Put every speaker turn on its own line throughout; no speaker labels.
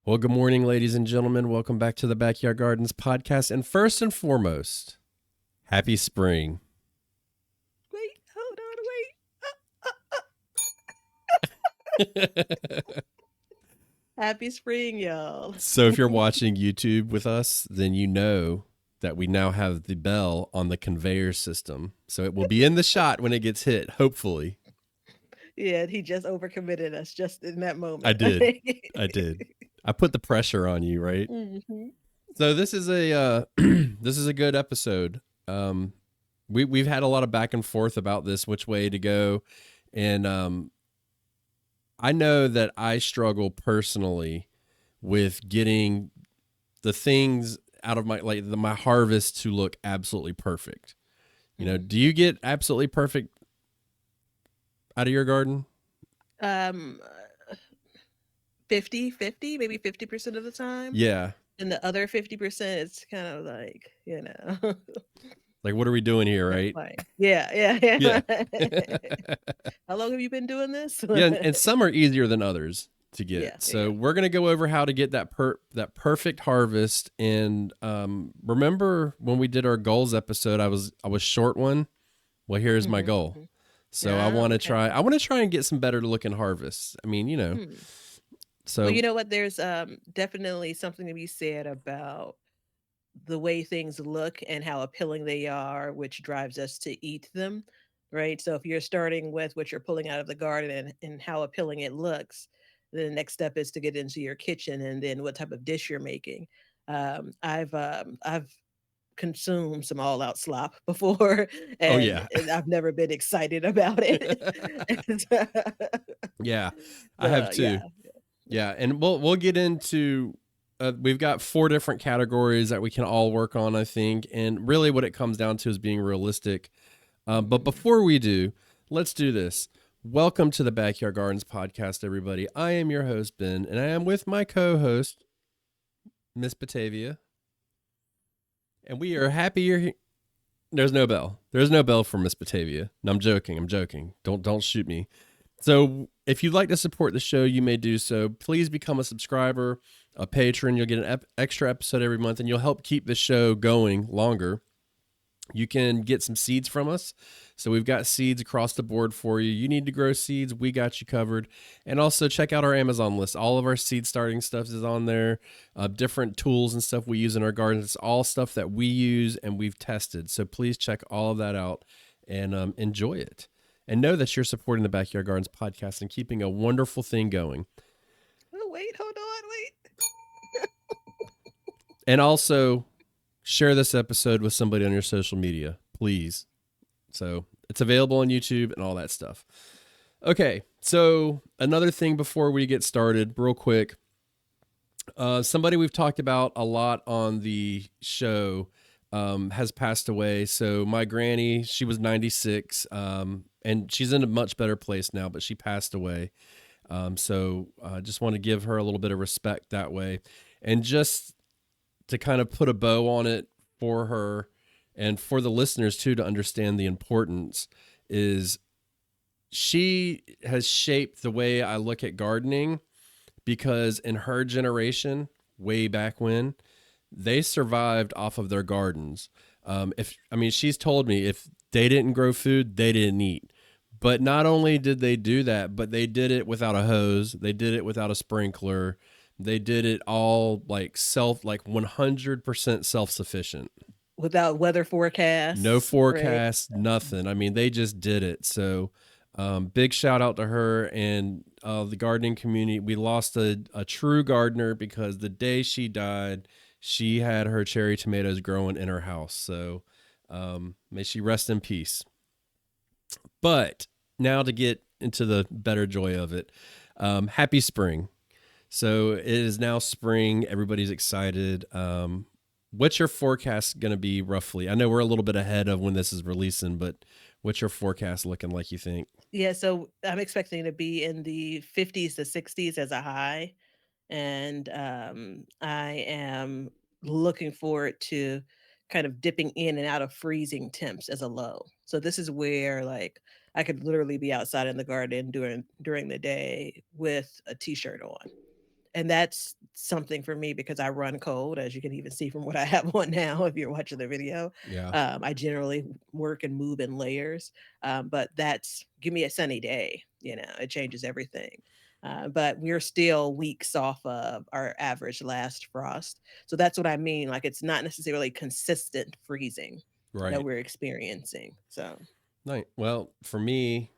Well, good morning, ladies and gentlemen. Welcome back to the Backyard Gardens podcast. And first and foremost, happy spring.
Wait, hold on, wait. Happy spring, y'all.
So, if you're watching YouTube with us, then you know that we now have the bell on the conveyor system. So, it will be in the shot when it gets hit, hopefully.
Yeah, he just overcommitted us just in that
I
moment.
did. I did. I put the pressure on you, right?
hmm
So, this is a this is a good episode. We've had a lot of back and forth about this, which way to go, and I know that I struggle personally with getting the things out of my harvest to look absolutely perfect. Do you get absolutely perfect out of your garden?
Um, 50-50, maybe 50% of the time.
Yeah.
And the other 50%, it's kind of like,
Like, what are we doing here,
that's
right?
fine. Yeah.
Yeah.
How long have you been doing this?
Yeah, and some are easier than others to get. So
Yeah.
we're gonna go over how to get that perfect harvest. And remember when we did our goals episode, I was short one. Well, here's my goal.
hmm
So I
Ah,
want to
okay.
try. I want to try and get some better looking harvests. I mean,
Hmm. Well,
So
you know what? There's definitely something to be said about the way things look and how appealing they are, which drives us to eat them, right? So if you're starting with what you're pulling out of the garden and how appealing it looks, the next step is to get into your kitchen and then what type of dish you're making. I've consumed some all out slop before,
oh
and,
yeah,
and I've never been excited about it. And so,
yeah, I have
so, yeah,
too. Yeah, and we'll get into. We've got 4 different categories that we can all work on, I think, and really what it comes down to is being realistic. But
Mhm.
before we do, let's do this. Welcome to the Backyard Gardens podcast, everybody. I am your host Ben, and I am with my co-host Miss Batavia, and we are happy you're here. There's no bell. There's no bell for Miss Batavia. No, I'm joking. I'm joking. Don't shoot me. So if you'd like to support the show, you may do so. Please become a subscriber, a patron. You'll get an extra episode every month, and you'll help keep the show going longer. You can get some seeds from us. So we've got seeds across the board for you. You need to grow seeds, we got you covered. And also check out our Amazon list. All of our seed starting stuff is on there. Different tools and stuff we use in our gardens. It's all stuff that we use and we've tested. So please check all of that out and enjoy it. And know that you're supporting the Backyard Gardens podcast and keeping a wonderful thing going.
Oh, wait, hold on, wait.
And also share this episode with somebody on your social media, please. So it's available on YouTube and all that stuff. Okay, so another thing before we get started, real quick. Somebody we've talked about a lot on the show has passed away. So my granny, she was 96, and she's in a much better place now, but she passed away. So I just want to give her a little bit of respect that way. And just to kind of put a bow on it for her and for the listeners too to understand the importance is she has shaped the way I look at gardening because in her generation, way back when, they survived off of their gardens. If I mean, she's told me if they didn't grow food, they didn't eat. But not only did they do that, but they did it without a hose. They did it without a sprinkler. They did it all like 100% self sufficient.
Without weather
No
forecasts, right?
forecast, nothing. I mean, they just did it. So, big shout out to her and the gardening community. We lost a true gardener because the day she died, she had her cherry tomatoes growing in her house. So, may she rest in peace. But now to get into the better joy of it, happy spring. So it is now spring. Everybody's excited. What's your forecast going to be roughly? I know we're a little bit ahead of when this is releasing, but what's your forecast looking like, you think?
Yeah, so I'm expecting to be in the 50s to 60s as a high, and I am looking forward to kind of dipping in and out of freezing temps as a low. So this is where like I could literally be outside in the garden during the day with a t-shirt on. And that's something for me because I run cold, as you can even see from what I have on now if you're watching the video.
Yeah.
I generally work and move in layers, but that's give me a sunny day, it changes everything. But we're still weeks off of our average last frost. So that's what I mean. Like it's not necessarily consistent freezing that
Right.
we're experiencing. So,
Right. Well, for me,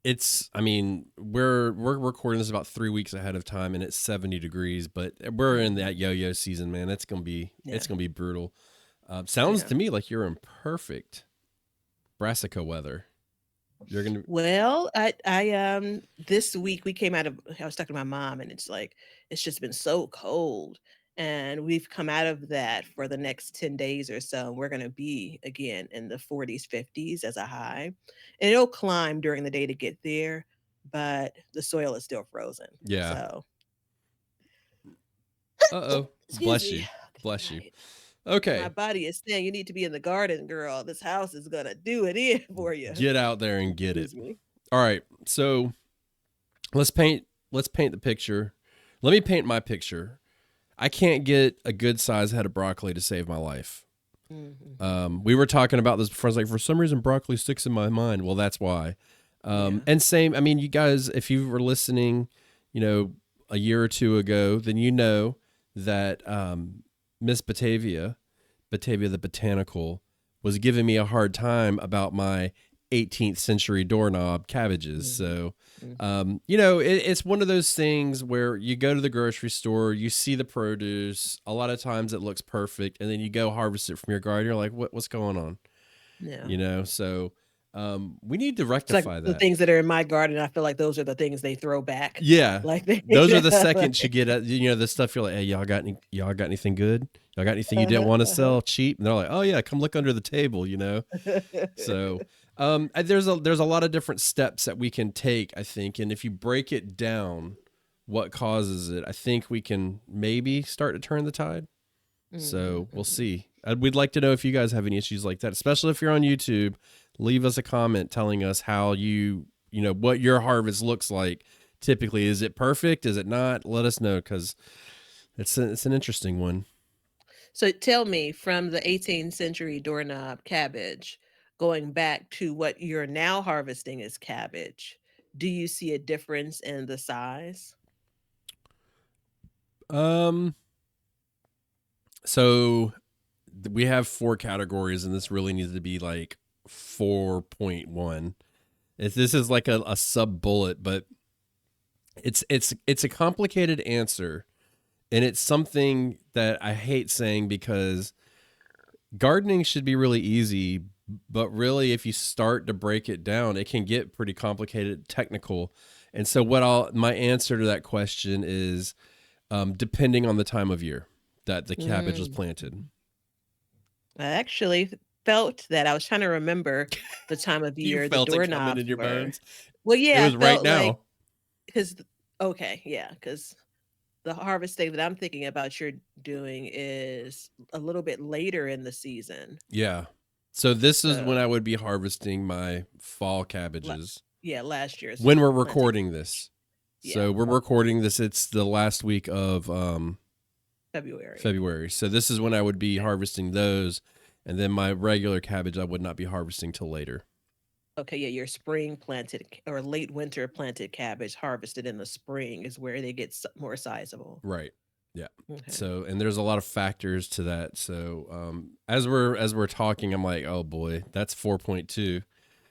I mean, we're recording this about 3 weeks ahead of time, and it's 70 degrees, but we're in
mhm,
that yo-yo season, man.
yeah,
It's gonna be brutal. Sounds
yeah.
to me like you're in perfect brassica weather. You're gonna
Well, this week we came out of I was talking to my mom and it's like, it's just been so cold. And we've come out of that for the next 10 days or so. We're gonna be again in the 40s, 50s as a high. And it'll climb during the day to get there, but the soil is still frozen.
yeah.
So
Uh-oh.
excuse
Bless
me.
you. Bless you.
Right. My
Okay.
body is saying you need to be in the garden, girl. This house is gonna do it in for you.
Get out there and get it.
Excuse me.
All right. So let's paint the picture. Let me paint my picture. I can't get a good size head of broccoli to save my life.
Mhm.
We were talking about this before. I was like, for some reason, broccoli sticks in my mind. Well, that's why.
Yeah.
And same, I mean, you guys, if you were listening, a year or two ago, then you know that Miss Batavia the Botanical, was giving me a hard time about my 18th century doorknob cabbages.
Mhm.
So,
Mhm.
it's one of those things where you go to the grocery store, you see the produce. A lot of times it looks perfect, and then you go harvest it from your garden. You're like, what's going on?
Yeah.
So we need to
It's like
rectify
the
that.
things that are in my garden, I feel like those are the things they throw back.
Yeah.
Like they
Those are the
yeah,
seconds you
like
get at, the stuff you're like, hey, y'all got anything good? Y'all got anything you didn't
uh-huh,
want to
uh-huh.
sell cheap? And they're like, oh yeah, come look under the table. So there's a lot of different steps that we can take, I think. And if you break it down, what causes it, I think we can maybe start to turn the tide.
Mhm,
So we'll
mhm.
see. We'd like to know if you guys have any issues like that, especially if you're on YouTube. Leave us a comment telling us how what your harvest looks like. Typically, is it perfect? Is it not? Let us know, because it's an interesting one.
So tell me, from the 18th century doorknob cabbage, going back to what you're now harvesting as cabbage, do you see a difference in the size?
Um, so we have four categories, and this really needs to be like 4.1. If this is like a sub bullet, but it's a complicated answer, and it's something that I hate saying because gardening should be really easy, but really if you start to break it down, it can get pretty complicated, technical. And so my answer to that question is, depending on the time of year that the cabbage was
Mm.
planted.
I actually felt that. I was trying to remember the time of
You
year the
felt it coming
doorknobs
in your
were.
bones.
Well,
It
yeah,
was
I
right
felt like
now.
because okay, yeah, because the harvesting that I'm thinking about you're doing is a little bit later in the season.
Yeah. So this is when
So,
I would be harvesting my fall
la
cabbages
yeah, last year's
when we're
planting.
recording this.
Yeah,
So we're recording this. It's the last week of
February.
February. So this is when I would be
Okay.
harvesting those, and then my regular cabbage I would not be harvesting till later.
Okay, yeah, your spring planted or late winter planted cabbage harvested in the spring is where they get more sizable.
Right. Yeah.
Okay.
So and there's a lot of factors to that. So as we're talking, I'm like, oh boy, that's 4.2.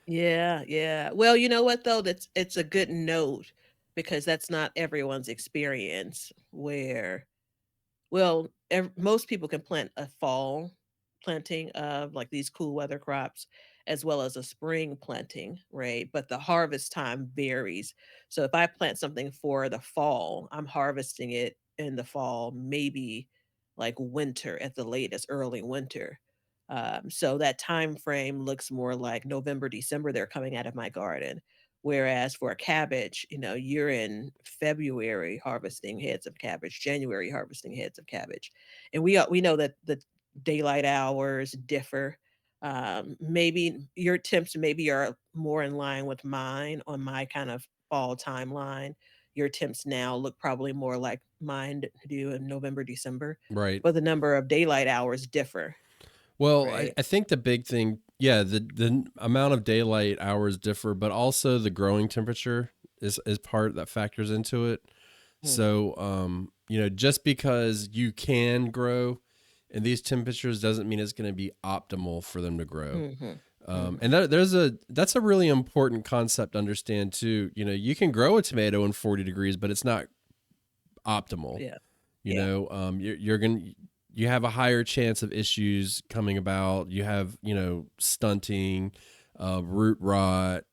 Yeah, yeah. Well, you know what though? It's a good note because that's not everyone's experience where well, most people can plant a fall planting of like these cool weather crops as well as a spring planting, right? But the harvest time varies. So if I plant something for the fall, I'm harvesting it in the fall, maybe like winter at the latest, early winter. So that time frame looks more like November, December. They're coming out of my garden. Whereas for a cabbage, you're in February harvesting heads of cabbage, January harvesting heads of cabbage, and we know that the daylight hours differ. Maybe your temps maybe are more in line with mine on my kind of fall timeline. your temps now look probably more like mine do in November, December,
Right.
but the number of daylight hours differ,
Well,
right?
I think the big thing, yeah, the amount of daylight hours differ, but also the growing temperature is part that factors into it.
Mhm,
So, just because you can grow in these temperatures doesn't mean it's going to be optimal for them to grow.
mhm,
And
mhm.
that's a really important concept to understand too. You can grow a tomato in 40 degrees, but it's not optimal.
Yeah,
you
yeah.
know um you're gonna you have a higher chance of issues coming about. You have stunting, root rot,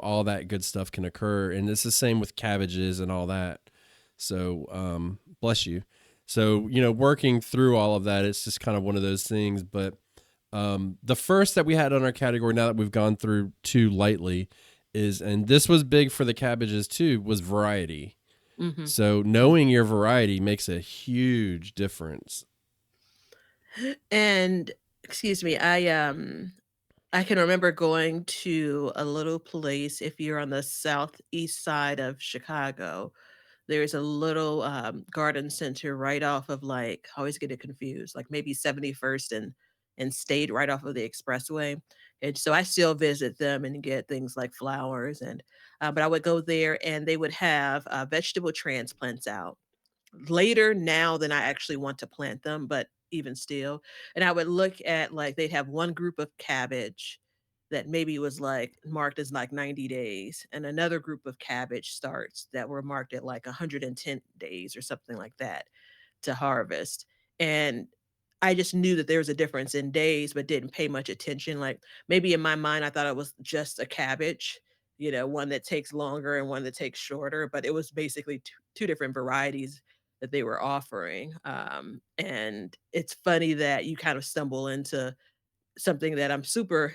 all that good stuff can occur, and it's the same with cabbages and all that. So bless you. So working through all of that, it's just kind of one of those things. But the first that we had on our category, now that we've gone through two lightly, is, and this was big for the cabbages too, was variety.
Mhm,
So
mm.
knowing your variety makes a huge difference.
And excuse me, I can remember going to a little place if you're on the southeast side of Chicago. There's a little, garden center right off of, like I always get it confused, like, maybe 71st and State right off of the expressway, and so I still visit them and get things like flowers but I would go there and they would have, vegetable transplants out later now than I actually want to plant them, but even still. And I would look at like they'd have one group of cabbage that maybe was like marked as like 90 days, and another group of cabbage starts that were marked at like 110 days or something like that to harvest. And I just knew that there was a difference in days, but didn't pay much attention. Like maybe in my mind, I thought it was just a cabbage, one that takes longer and one that takes shorter, but it was basically two different varieties that they were offering. And it's funny that you kind of stumble into something that I'm super,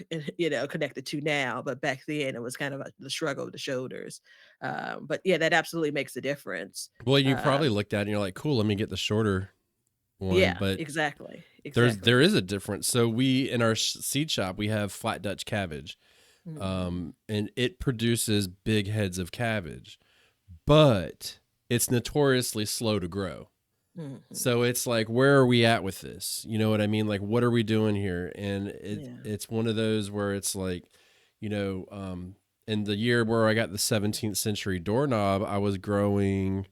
connected to now, but back then it was kind of the shrug of the shoulders. But yeah, that absolutely makes a difference.
Well, you probably
Um,
looked at it and you're like, cool, let me get the shorter one.
yeah,
But
exactly,
there
exactly.
is a difference. So we, in our seed shop, we have flat Dutch cabbage,
Mhm,
and it produces big heads of cabbage, but it's notoriously slow to grow.
mhm.
So it's like, where are we at with this? You know what I mean? Like, what are we doing here? And
Yeah.
it's one of those where it's like, you know, um, in the year where I got the 17th century doorknob, I was growing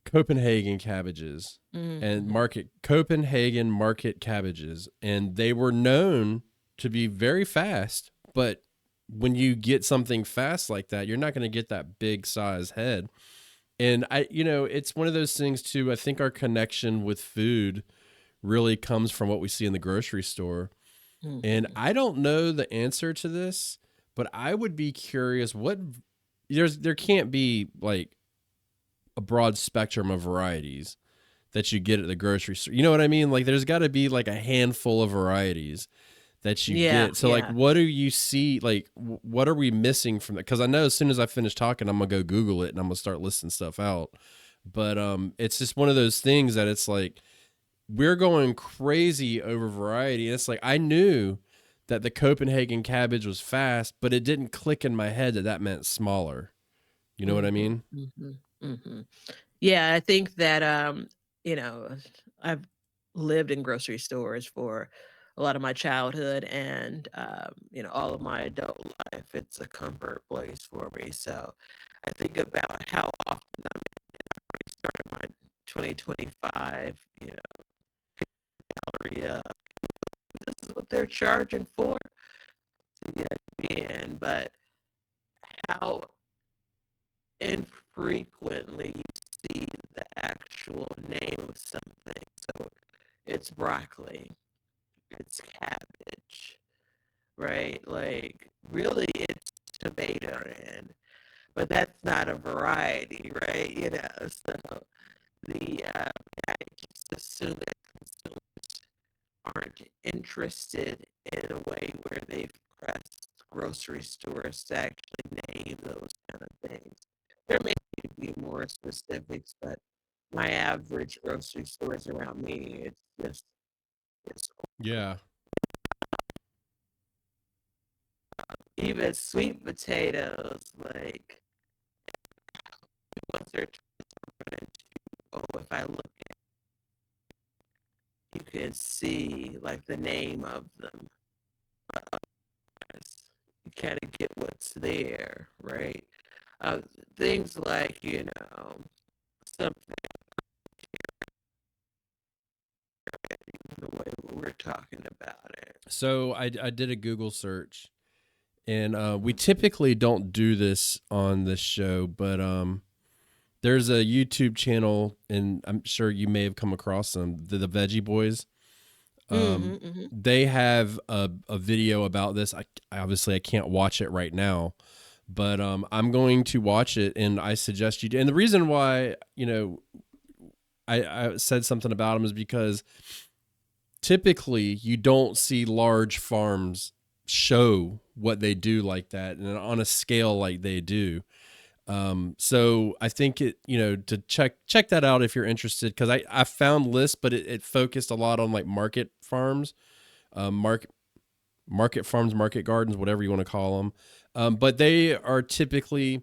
Copenhagen cabbages and
Mhm,
market Copenhagen market cabbages, and they were known to be very fast. But when you get something fast like that, you're not going to get that big size head. And it's one of those things too. I think our connection with food really comes from what we see in the grocery store. And
mhm.
I don't know the answer to this, but I would be curious what there can't be like a broad spectrum of varieties that you get at the grocery store. You know what I mean? Like there's got to be like a handful of varieties that you
Yeah,
get. So like
yeah.
what do you see, like what are we missing from that? Cuz I know as soon as I finish talking I'm going to go Google it and I'm going to start listing stuff out. But it's just one of those things that it's like we're going crazy over variety. And it's like I knew that the Copenhagen cabbage was fast, but it didn't click in my head that that meant smaller. You know what I
Mhm,
mean?
mhm, mhm. Yeah, I think that, you know, I've lived in grocery stores for a lot of my childhood and, all of my adult life. It's a comfort place for me. So I think about how often I started my 2025, area. This is what they're charging for to get me in, but how infrequently you see the actual name of something. So it's broccoli, it's cabbage, right? Like really it's tomato and but that's not a variety, right? So I just assume that consumers aren't interested in a way where they've pressed grocery stores to actually name those kind of things. There may be more specifics, but my average grocery stores around me, it's
Yeah.
even sweet potatoes, like search over into, oh, if I look, you can see like the name of them. You kind of get what's there, right? Uh, Things like, something the way we're talking about it.
So I did a Google search, and we typically don't do this on this show, but there's a YouTube channel, and I'm sure you may have come across them, the Veggie Boys.
Mm-hmm, mm-hmm.
They have a video about this. Obviously I can't watch it right now, but I'm going to watch it, and I suggest you do. And the reason why, I said something about them is because typically you don't see large farms show what they do like that and on a scale like they do. So I think to check that out if you're interested, because I found lists, but it focused a lot on like market farms, market farms, market gardens, whatever you want to call them. But they are typically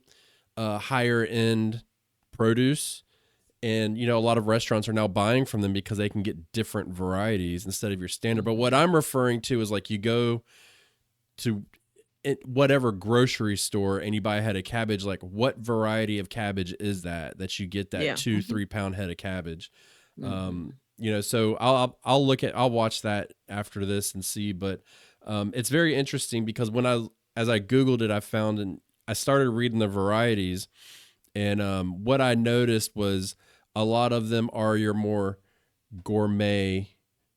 higher end produce. And, a lot of restaurants are now buying from them because they can get different varieties instead of your standard. But what
Mm-hmm.
I'm referring to is like you go to whatever grocery store and you buy a head of cabbage, like what variety of cabbage is that you get that
Yeah.
2-3 pound head of cabbage.
Mm-hmm.
So I'll watch that after this and see. But it's very interesting because as I Googled it, I found, and I started reading the varieties, and what I noticed was a lot of them are your more gourmet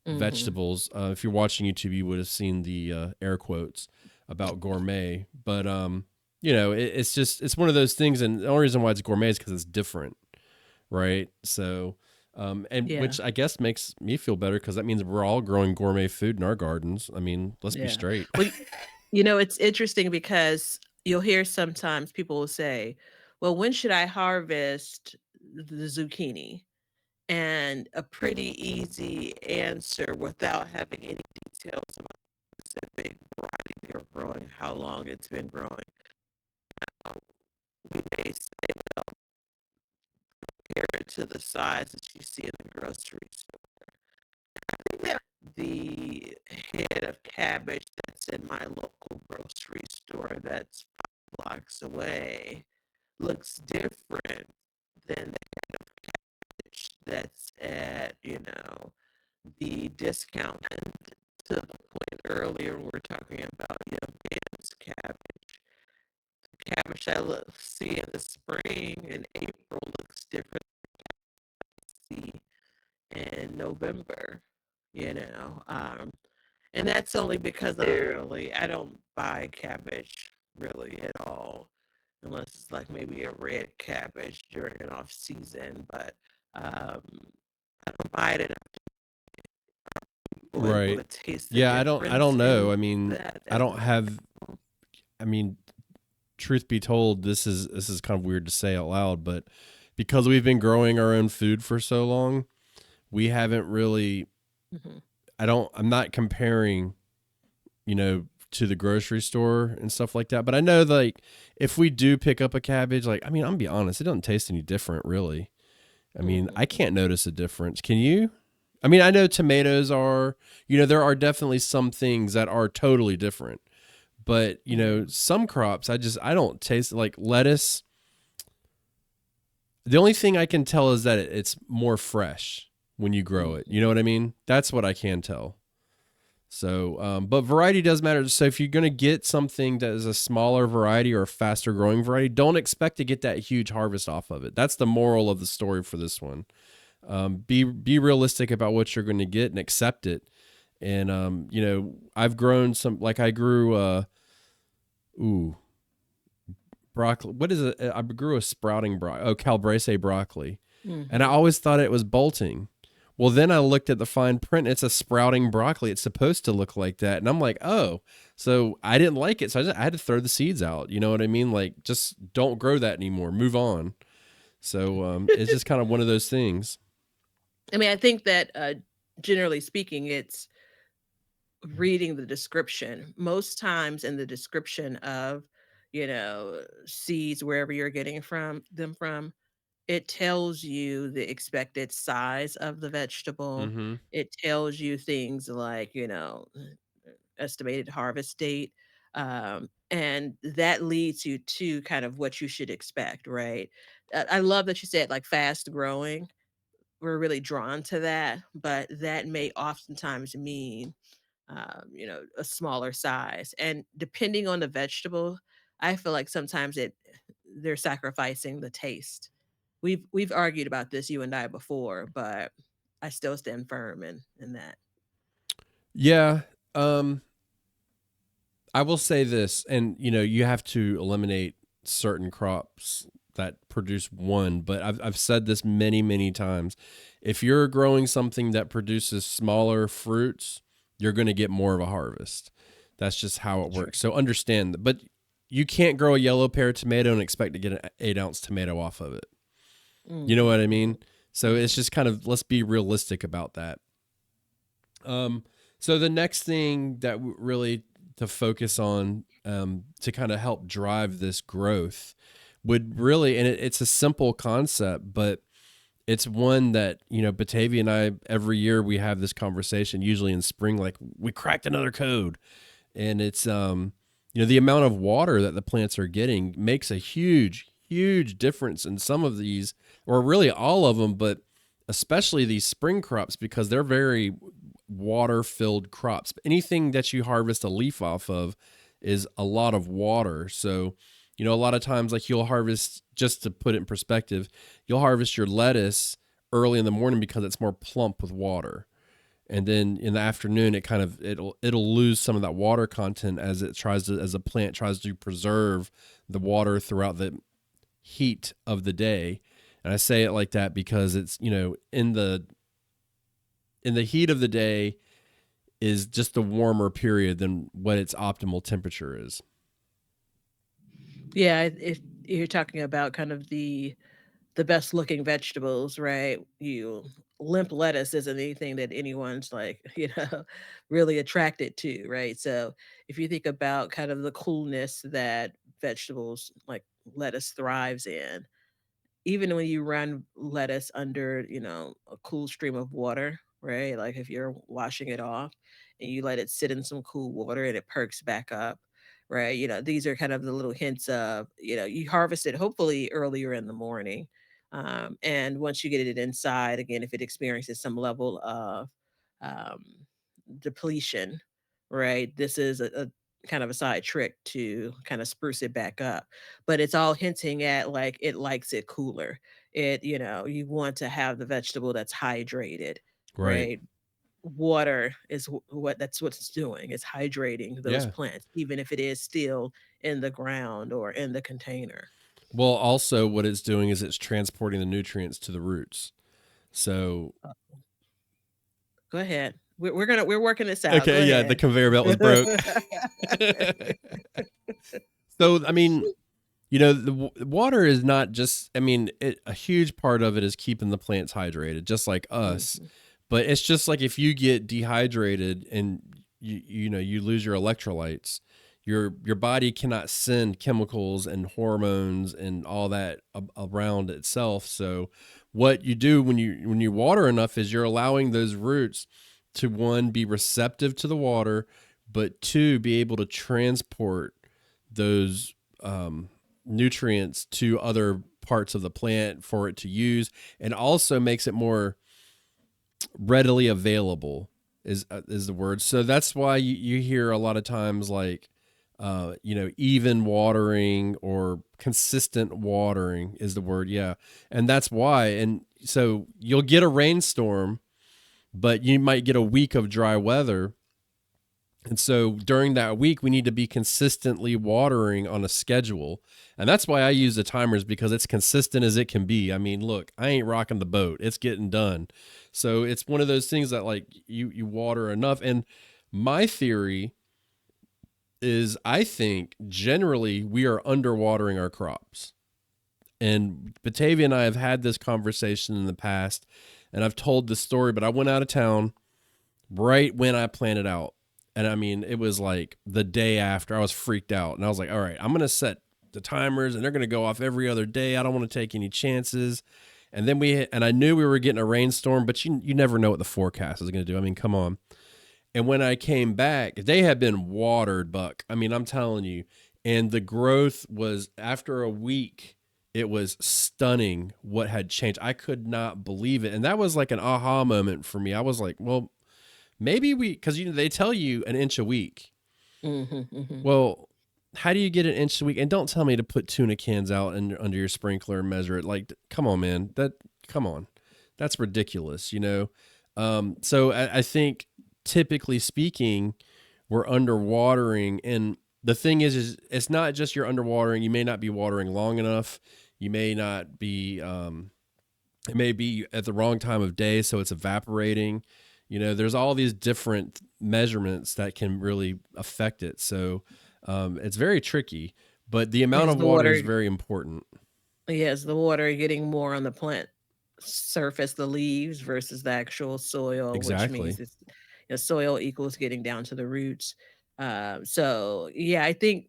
Mm-hmm.
vegetables. If you're watching YouTube, you would have seen the air quotes about gourmet. But it's one of those things, and the only reason why it's gourmet is because it's different, right? So, and
Yeah.
which I guess makes me feel better because that means we're all growing gourmet food in our gardens. I mean, let's be
Yeah.
straight.
Well, it's interesting because you'll hear sometimes people will say, well, when should I harvest the zucchini? And a pretty easy answer without having any details about the specific variety they're growing, how long it's been growing. We may say, compare it to the size that you see in the grocery store. I think that the head of cabbage that's in my local grocery store that's 5 blocks away looks different than the that's at, the discount. And to the point earlier, we're talking about, Ben's cabbage. The cabbage I see in the spring and April looks different than I see in November, you know. And that's only because I don't buy cabbage really at all, unless it's like maybe a red cabbage during an off season. But um, I don't buy it enough to
Right.
taste the
Yeah, I
difference
don't know.
in
I mean,
that
I
as
don't have
well.
I mean, truth be told, this is kind of weird to say out loud, but because we've been growing our own food for so long, we haven't really
Mhm.
I'm not comparing, to the grocery store and stuff like that. But I know like if we do pick up a cabbage, like I mean, I'm gonna be honest, it doesn't taste any different really. I mean, I
Mhm.
can't notice a difference. Can you? I mean, I know tomatoes are, there are definitely some things that are totally different. But,
Yeah.
some crops I don't taste like lettuce. The only thing I can tell is that it's more fresh when you grow it. You know
Mhm.
what I mean? That's what I can tell. So, but variety does matter. So if you're going to get something that is a smaller variety or a faster growing variety, don't expect to get that huge harvest off of it. That's the moral of the story for this one. Be realistic about what you're going to get and accept it. And I've grown some, like I grew ooh broccoli. What is it? I grew a sprouting broccoli. Oh, Calabrese broccoli, and I
Mhm.
always thought it was bolting. Well, then I looked at the fine print. It's a sprouting broccoli. It's supposed to look like that, and I'm like, oh, so I didn't like it. So I had to throw the seeds out. You know what I mean? Like, just don't grow that anymore. Move on. So it's just kind of one of those things.
I mean, I think that generally speaking, it's reading the description. Most times in the description of, seeds, wherever you're getting from them from, it tells you the expected size of the vegetable.
Mm-hmm.
It tells you things like, estimated harvest date. And that leads you to kind of what you should expect, right? I love that you said like fast growing. We're really drawn to that, but that may oftentimes mean, a smaller size. And depending on the vegetable, I feel like sometimes they're sacrificing the taste. We've argued about this, you and I, before, but I still stand firm in that.
Yeah. Um, I will say this, and you have to eliminate certain crops that produce one, but I've said this many, many times. If you're growing something that produces smaller fruits, you're going to get more of a harvest. That's just how it
True.
works. So understand that. But you can't grow a yellow pear tomato and expect to get an 8 ounce tomato off of it. You know
Mhm,
what I
mhm,
mean? So it's
mhm.
just kind of, let's be realistic about that. Um, so the next thing that really to focus on, to kind of help drive this growth would really, and it's a simple concept, but it's one that, Batavia and I, every year we have this conversation, usually in spring, like we cracked another code. And it's, the amount of water that the plants are getting makes a huge, huge difference in some of these, or really all of them, but especially these spring crops, because they're very water filled crops. Anything that you harvest a leaf off of is a lot of water. So, a lot of times, like you'll harvest, just to put it in perspective, you'll harvest your lettuce early in the morning because it's more plump with water. And then in the afternoon, it'll lose some of that water content as a plant tries to preserve the water throughout the heat of the day. And I say it like that because it's, in the heat of the day is just a warmer period than what its optimal temperature is.
Yeah, if you're talking about kind of the best looking vegetables, right? Limp lettuce isn't anything that anyone's like, really attracted to, right? So if you think about kind of the coolness that vegetables like lettuce thrives in, even when you run lettuce under, a cool stream of water, right? Like if you're washing it off and you let it sit in some cool water and it perks back up, right? These are kind of the little hints of, you harvest it hopefully earlier in the morning. And once you get it inside, again, if it experiences some level of um, depletion, right? This is a kind of a side trick to kind of spruce it back up, but it's all hinting at like it likes it cooler. You want to have the vegetable that's hydrated,
Right.
right? Water is what it's doing. It's hydrating those
Yeah.
plants, even if it is still in the ground or in the container.
Well, also what it's doing is it's transporting the nutrients to the roots. So,
Uh, Go ahead. We're working this out. Go
okay, yeah, the
ahead.
conveyor belt was broke. So, I mean, the water is not just, I mean, a huge part of it is keeping the plants hydrated, just like us.
Mhm.
But it's just like if you get dehydrated and you lose your electrolytes, your body cannot send chemicals and hormones and all that around itself. So what you do when you water enough is you're allowing those roots to, one, be receptive to the water, but two, be able to transport those nutrients to other parts of the plant for it to use, and also makes it more readily available is the word. So that's why you hear a lot of times like even watering or consistent watering is the word. Yeah. And that's why. And so you'll get a rainstorm, but you might get a week of dry weather. And so during that week, we need to be consistently watering on a schedule. And that's why I use the timers, because it's consistent as it can be. I mean, look, I ain't rocking the boat. It's getting done. So it's one of those things that like you water enough. And my theory is I think generally we are underwatering our crops. And Batavia and I have had this conversation in the past, and I've told this story, but I went out of town right when I planted out. And I mean, it was like the day after. I was freaked out. And I was like, all right, I'm going to set the timers and they're going to go off every other day. I don't want to take any chances. And then I knew we were getting a rainstorm, but you never know what the forecast is going to do. I mean, come on. And when I came back, they had been watered, Buck. I mean, I'm telling you. And the growth was, after a week, it was stunning what had changed. I could not believe it. And that was like an aha moment for me. I was like, well, maybe because they tell you an inch a week.
Mhm, mhm.
Well, how do you get an inch a week? And don't tell me to put tuna cans out under your sprinkler and measure it. Like, come on, man. Come on. That's ridiculous, you know? So I think, typically speaking, we're underwatering. And the thing is it's not just you're underwatering. You may not be watering long enough. You may not be, it may be at the wrong time of day, so it's evaporating. There's all these different measurements that can really affect it. So it's very tricky, but the amount
Is
of
the
water is
water
very important.
Yes, the water getting more on the plant surface, the leaves versus the actual soil, which
Exactly.
means soil equals getting down to the roots. So yeah, I think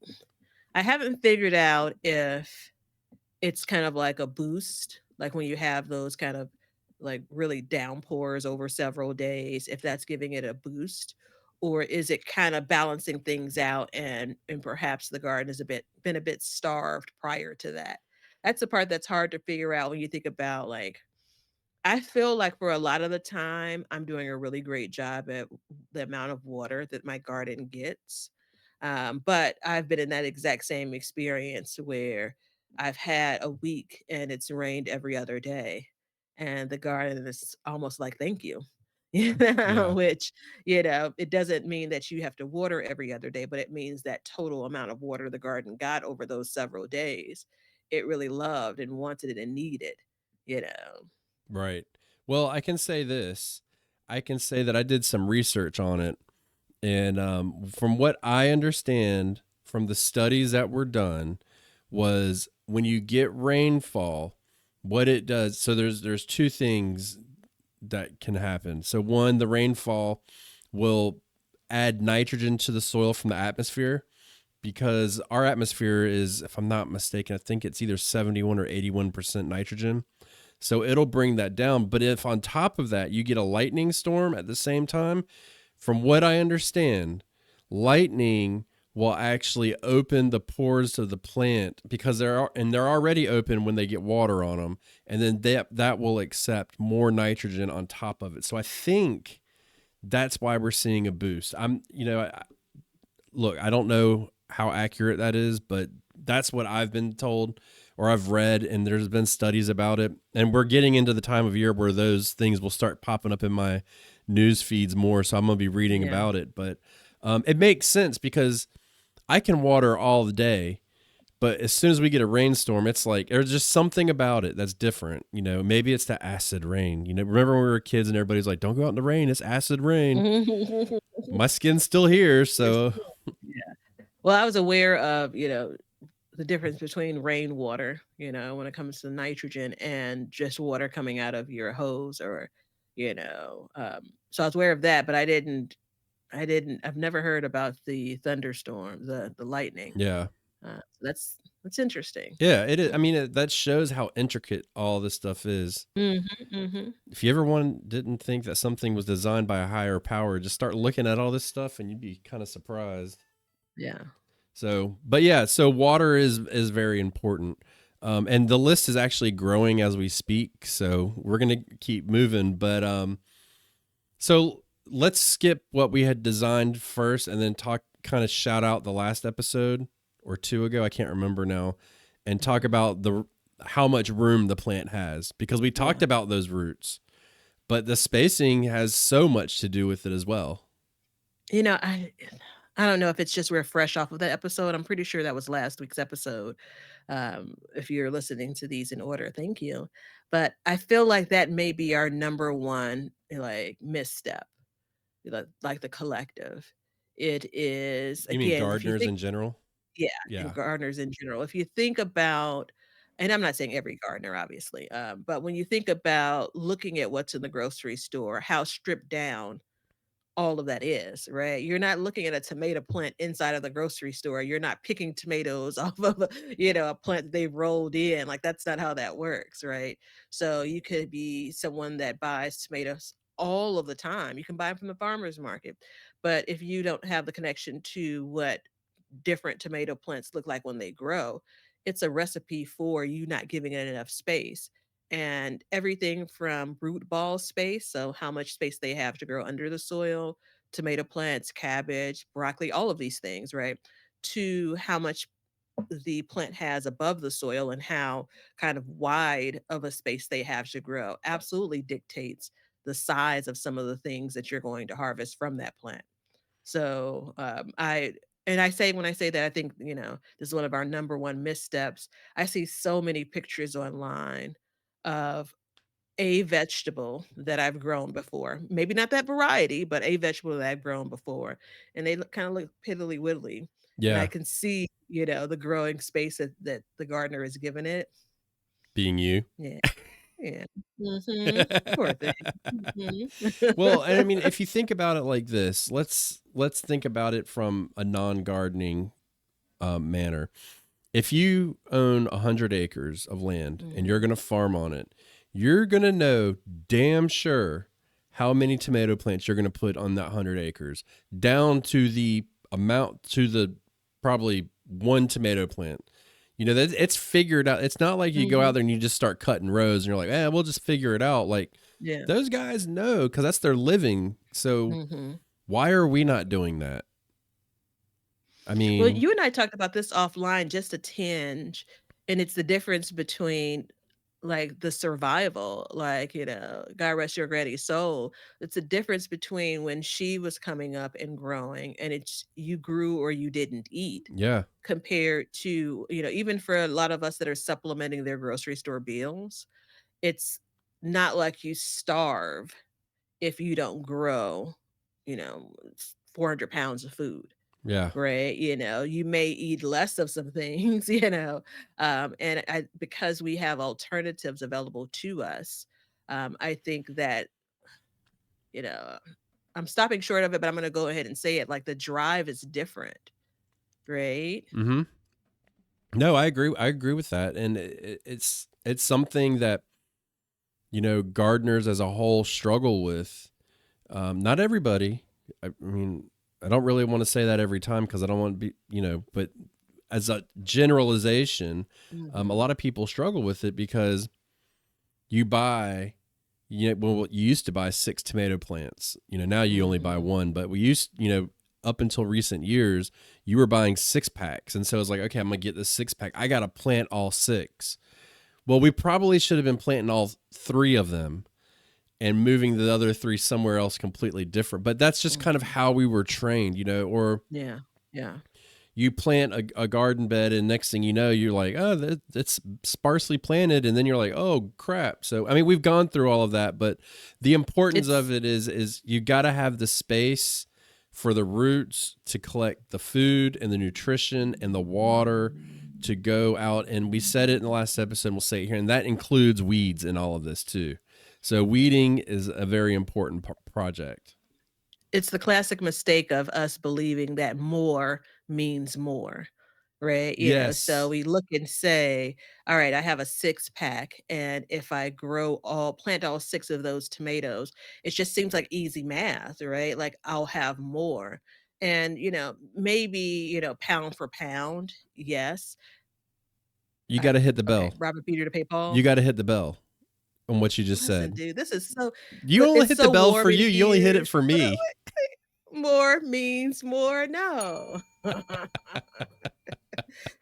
I haven't figured out if it's kind of like a boost, like when you have those kind of like really downpours over several days, if that's giving it a boost, or is it kind of balancing things out and perhaps the garden is a bit starved prior to that. That's the part that's hard to figure out when you think about like I feel like for a lot of the time, I'm doing a really great job at the amount of water that my garden gets. But I've been in that exact same experience where I've had a week and it's rained every other day. And the garden is almost like, thank you.
Yeah.
Which, it doesn't mean that you have to water every other day, but it means that total amount of water the garden got over those several days, it really loved and wanted it and needed, you know.
Right. Well, I can say this. I can say that I did some research on it. And from what I understand from the studies that were done, was when you get rainfall, what it does. So there's two things that can happen. So one, the rainfall will add nitrogen to the soil from the atmosphere, because our atmosphere is, if I'm not mistaken, I think it's either 71 or 81% nitrogen. So it'll bring that down. But if on top of that you get a lightning storm at the same time, from what I understand, lightning will actually open the pores of the plant, because they're already open when they get water on them, and then that will accept more nitrogen on top of it. So I think that's why we're seeing a boost. Look, I don't know how accurate that is, but that's what I've been told or I've read, and there's been studies about it. And we're getting into the time of year where those things will start popping up in my news feeds more, so I'm gonna be reading
Yeah.
about it. But it makes sense, because I can water all the day, but as soon as we get a rainstorm, it's like there's just something about it that's different. Maybe it's the acid rain. Remember when we were kids and everybody's like, "Don't go out in the rain. It's acid rain." My skin's still here,
It's
so
yeah. Well, I was aware of, the difference between rainwater, when it comes to nitrogen and just water coming out of your hose or, so I was aware of that, but I've never heard about the thunderstorm, the lightning.
yeah.
So that's interesting.
Yeah, it is.
Mm.
I mean, that shows how intricate all this stuff is.
Mhm, mhm.
If you ever didn't think that something was designed by a higher power, just start looking at all this stuff and you'd be kind of surprised.
Yeah.
So, but yeah, so water is very important. And the list is actually growing as we speak, so we're going to keep moving, but so let's skip what we had designed first and then kind of shout out the last episode or two ago, I can't remember now, and talk
Mhm.
about the how much room the plant has, because we talked
Yeah.
about those roots, but the spacing has so much to do with it as well.
You know, I don't know if it's just we're fresh off of that episode. I'm pretty sure that was last week's episode. If you're listening to these in order, thank you. But I feel like that may be our number one like misstep, like the collective. It is
You mean
again, if you
gardeners
think,
in general?
yeah, and
Yeah.
gardeners in general. If you think about, and I'm not saying every gardener, obviously, but when you think about looking at what's in the grocery store, how stripped down all of that is, right? You're not looking at a tomato plant inside of the grocery store. You're not picking tomatoes off of a plant that they've rolled in. Like that's not how that works, right? So you could be someone that buys tomatoes all of the time. You can buy them from the farmer's market. But if you don't have the connection to what different tomato plants look like when they grow, it's a recipe for you not giving it enough space. And everything from root ball space, so how much space they have to grow under the soil, tomato plants, cabbage, broccoli, all of these things, right? To how much the plant has above the soil and how kind of wide of a space they have to grow absolutely dictates the size of some of the things that you're going to harvest from that plant. So, I say when I say that, I think, this is one of our number one missteps. I see so many pictures online of a vegetable that I've grown before. Maybe not that variety, but a vegetable that I've grown before, and they look piddly widdly, and I
Yeah.
can see, the growing space that the gardener has given it.
Being you.
Yeah, yeah. Mhm. Poor thing. Mhm.
Well, and I mean, if you think about it like this, let's think about it from a non-gardening manner. If you own 100 acres of land and you're
Mhm.
going to farm on it, you're going to know damn sure how many tomato plants you're going to put on that 100 acres, down to the amount, to the probably one tomato plant. You know, that it's figured out. It's not like you go out
Mhm.
there and you just start cutting rows and you're like, we'll just figure it out. Like
Yeah.
those guys know because that's their living. So
Mhm.
why are we not doing that? I
Well,
mean,
you and I talked about this offline just a tinge, and it's the difference between like the survival, like, God rest your granny's soul. It's a difference between when she was coming up and growing and it's you grew or you didn't eat
yeah,
compared to, even for a lot of us that are supplementing their grocery store bills, it's not like you starve if you don't grow, 400 pounds of food.
yeah.
Right, you may eat less of some things, and because we have alternatives available to us, I think that, you know, I'm stopping short of it, but I'm gonna go ahead and say it, like, the drive is different, right?
Mm-hmm. No, I agree. I agree with that, and it's something that gardeners as a whole struggle with. Not everybody. I mean, I don't really want to say that every time because I don't want to be, but as a generalization, a
Mhm,
lot of people struggle with it because you buy, well, you used to buy 6 tomato plants. Now you only buy
mhm.
one, but we used, up until recent years, you were buying 6 packs. And so it's like, okay, I'm going to get this 6 pack. I got to plant all six. Well, we probably should have been planting all three of them and moving the other three somewhere else completely different. But that's just kind of
Mhm.
how we were trained, or
Yeah, yeah.
you plant a garden bed and next thing you know, you're like, oh, it's sparsely planted. And then you're like, oh, crap. So, I mean, we've gone through all of that, but the importance of
It's
it is you got to have the space for the roots to collect the food and the nutrition and the water to go out. And we said it in the last episode, we'll say it here, and that includes weeds in all of this too. So weeding is a very important project.
it's the classic mistake of us believing that more means more, right? So
Yes.
we look and say, all right, I have a six pack. And if I plant all six of those tomatoes, it just seems like easy math, right? Like I'll have more. And, maybe, pound for pound, yes.
You got to hit the
Okay,
bell.
Robert Peter to pay
You
Paul.
got to hit the bell on what you just
Listen,
said.
dude, this is so,
You only
it's
hit the
so
bell for
warming
you. You only hit it
here.
for me.
More means more. No.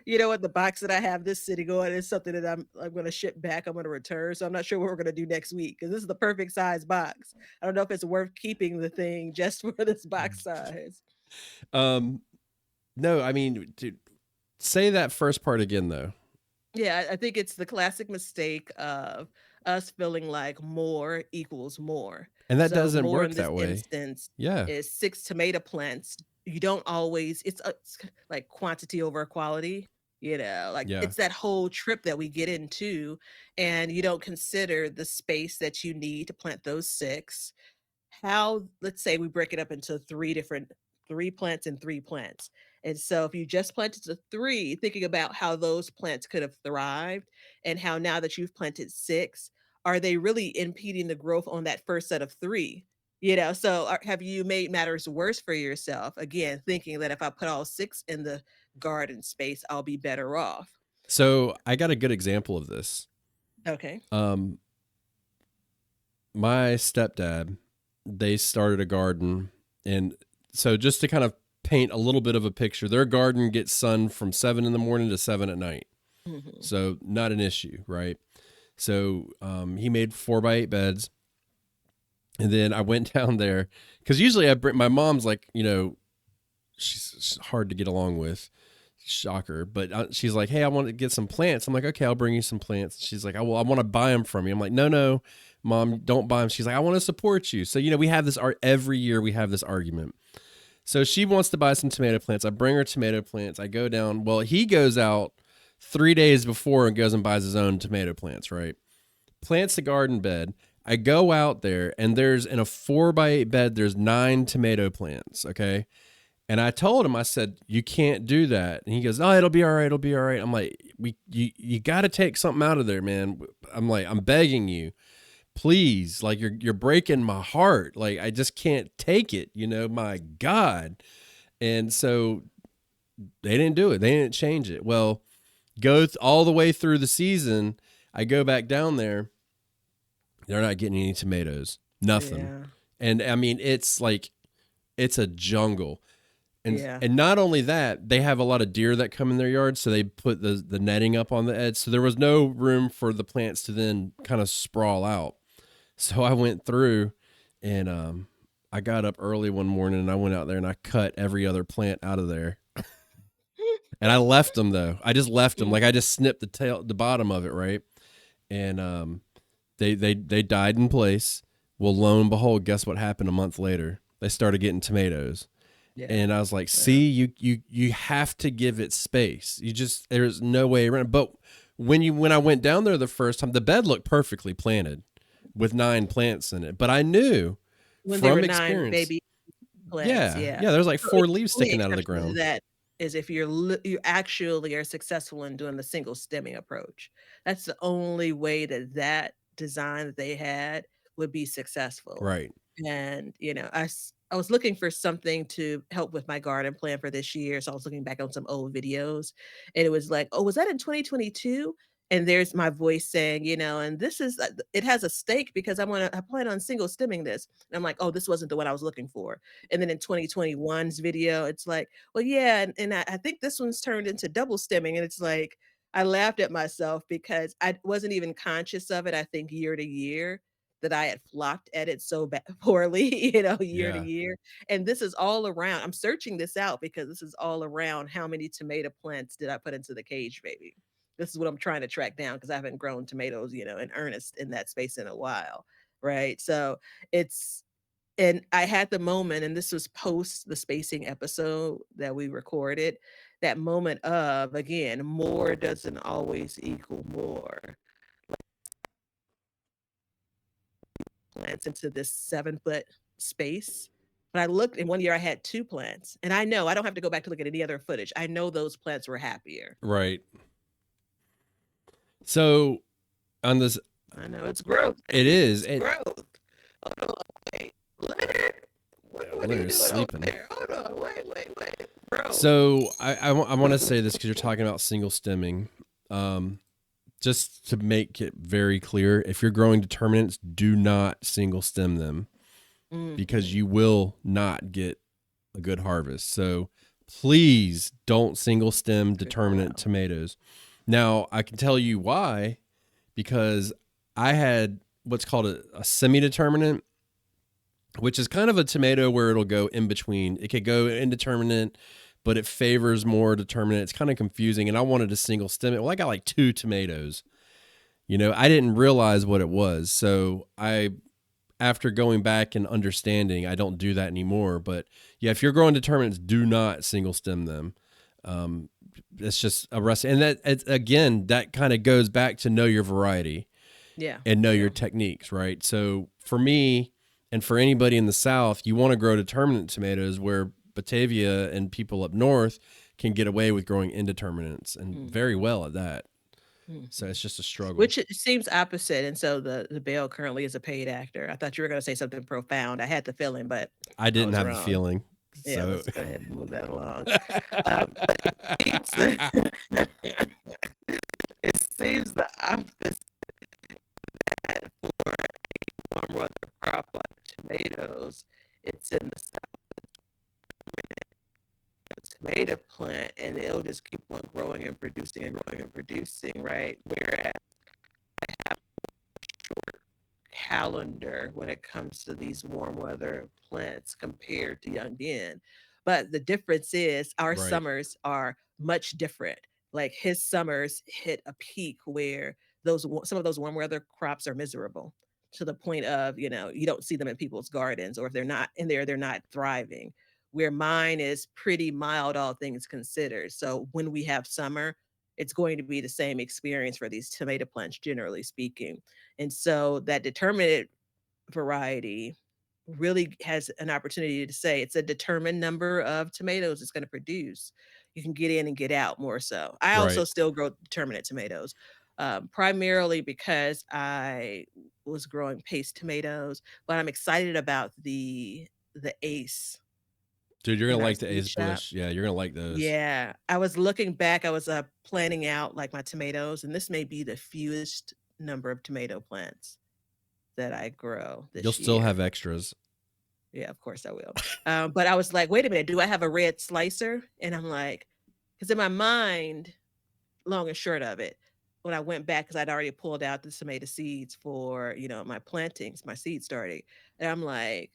You know what? The box that I have this sitting on is something that I'm gonna ship back. I'm gonna return. So I'm not sure what we're gonna do next week because this is the perfect size box. I don't know if it's worth keeping the thing just for this box size.
Um, no, I mean, dude, say that first part again, though.
Yeah, I think it's the classic mistake of us feeling like more equals more.
And that
So
doesn't
more
work
in this
that way.
instance
Yeah.
is 6 tomato plants. You don't always like quantity over quality, like
Yeah.
it's that whole trip that we get into and you don't consider the space that you need to plant those 6, how, let's say we break it up into three plants and three plants. And so if you just planted the three, thinking about how those plants could have thrived and how now that you've planted six, are they really impeding the growth on that first set of three? So have you made matters worse for yourself? Again, thinking that if I put all six in the garden space, I'll be better off.
So I got a good example of this.
Okay.
Um, my stepdad, they started a garden, and so just to kind of paint a little bit of a picture, their garden gets sun from 7 in the morning to 7 at night.
Hmm.
So not an issue, right? So he made 4x8 beds. And then I went down there because usually I bring my mom's like, she's hard to get along with. Shocker. But she's like, hey, I want to get some plants. I'm like, okay, I'll bring you some plants. She's like, I want to buy them from you. I'm like, no, mom, don't buy them. She's like, I want to support you. So, we have this art every year. We have this argument. So she wants to buy some tomato plants. I bring her tomato plants. I go down. Well, he goes out 3 days before and goes and buys his own tomato plants, right? Plants the garden bed. I go out there and there's in a 4x8 bed, there's 9 tomato plants. Okay. And I told him, I said, you can't do that. And he goes, oh, it'll be all right. It'll be all right. I'm like, you got to take something out of there, man. I'm like, I'm begging you, please. Like you're breaking my heart. Like I just can't take it, my God. And so they didn't do it. They didn't change it. Well, all the way through the season. I go back down there. They're not getting any tomatoes, nothing.
Yeah.
And I mean, it's like, it's a jungle. And
Yeah.
and not only that, they have a lot of deer that come in their yard, so they put the netting up on the edge. So there was no room for the plants to then kind of sprawl out. So I went through and I got up early one morning and I went out there and I cut every other plant out of there. And I left them though. I just left them. Like I just snipped the bottom of it, right? And they died in place. Well, lo and behold, guess what happened a month later? They started getting tomatoes.
Yeah.
And I was like, see, you have to give it space. There's no way around it. But when I went down there the first time, the bed looked perfectly planted with 9 plants in it. But I knew
When there
from
were 9
experience.
baby plants,
Yeah.
yeah.
Yeah. There's like
So
4
it's
leaves
only
sticking out of the
exception to
ground.
that is if you actually are successful in doing the single stemming approach. That's the only way that design that they had would be successful.
Right.
And, I was looking for something to help with my garden plan for this year, so I was looking back on some old videos, and it was like, "Oh, was that in 2022?" And there's my voice saying, "And this is it has a stake because I plan on single stemming this." And I'm like, "Oh, this wasn't the one I was looking for." And then in 2021's video, it's like, "Well, yeah, and I think this one's turned into double stemming." And it's like, I laughed at myself because I wasn't even conscious of it, I think year to year, that I had flopped at it so poorly, year to
Yeah.
year. And this is all around. I'm searching this out because this is all around how many tomato plants did I put into the cage baby. This is what I'm trying to track down because I haven't grown tomatoes, in earnest in that space in a while. Right. So it's, and I had the moment, and this was post the spacing episode that we recorded, that moment of, again, more doesn't always equal more. Plants into this 7-foot space. But I looked, and one year I had 2 plants, and I know I don't have to go back to look at any other footage. I know those plants were happier.
Right. So on this,
I know it's growth.
it is.
It's growth. Hold on, wait, Leonard. What are you
Leonard's
doing
sleeping.
over there? Hold on, wait, bro.
So I want to say this because you're talking about single stemming. Just to make it very clear, if you're growing determinants, do not single stem them because
Mhm.
you will not get a good harvest. So please don't single stem determinant tomatoes. Now, I can tell you why, because I had what's called a semi-determinant, which is kind of a tomato where it'll go in between. It could go indeterminate, but it favors more determinate. It's kind of confusing, and I wanted to single stem it. Well, I got like 2 tomatoes. I didn't realize what it was. So after going back and understanding, I don't do that anymore. But yeah, if you're growing determinants, do not single stem them. It's just a recipe. And again, that kind of goes back to know your variety
Yeah.
and know your techniques, right? So for me, And for anybody in the South, you want to grow determinate tomatoes where Batavia and people up north can get away with growing indeterminates and very
Mhm.
well at that. So
Mhm.
it's just a struggle.
Which it seems opposite, and so the Belle currently is a paid actor. I thought you were gonna say something profound. I had the feeling, but
I
I
didn't
was
have a
wrong.
feeling.
Yeah,
So
let's go ahead and move that along. But it seems it seems the opposite for warm weather crop like tomatoes. It's in the tomato plant, and it'll just keep on growing and producing and growing and producing, right? Whereas short calendar when it comes to these warm weather plants compared to young Ben. But the difference is our
right,
summers are much different. Like his summers hit a peak where some of those warm weather crops are miserable to the point of, you don't see them in people's gardens, or if they're not in there, they're not thriving. Where mine is pretty mild, all things considered. So when we have summer, it's going to be the same experience for these tomato plants, generally speaking. And so that determinate variety really has an opportunity to say it's a determined number of tomatoes it's going to produce. You can get in and get out more so. I also
right.
still grow determinate tomatoes, primarily because I was growing paste tomatoes, but I'm excited about the ace
Dude, you're
in
gonna
our
like the
seed
Ace
shop.
Bush. Yeah, you're gonna like those.
Yeah, I was looking back, I was, planning out, like, my tomatoes, and this may be the fewest number of tomato plants that I grow
You'll
this
still have
year.
extras.
Yeah, of course I will. But I was like, "Wait a minute, do I have a red slicer?" And I'm like, because in my mind, long and short of it, when I went back, because 'cause I'd already pulled out the tomato seeds for, my plantings, my seed starting, and I'm like,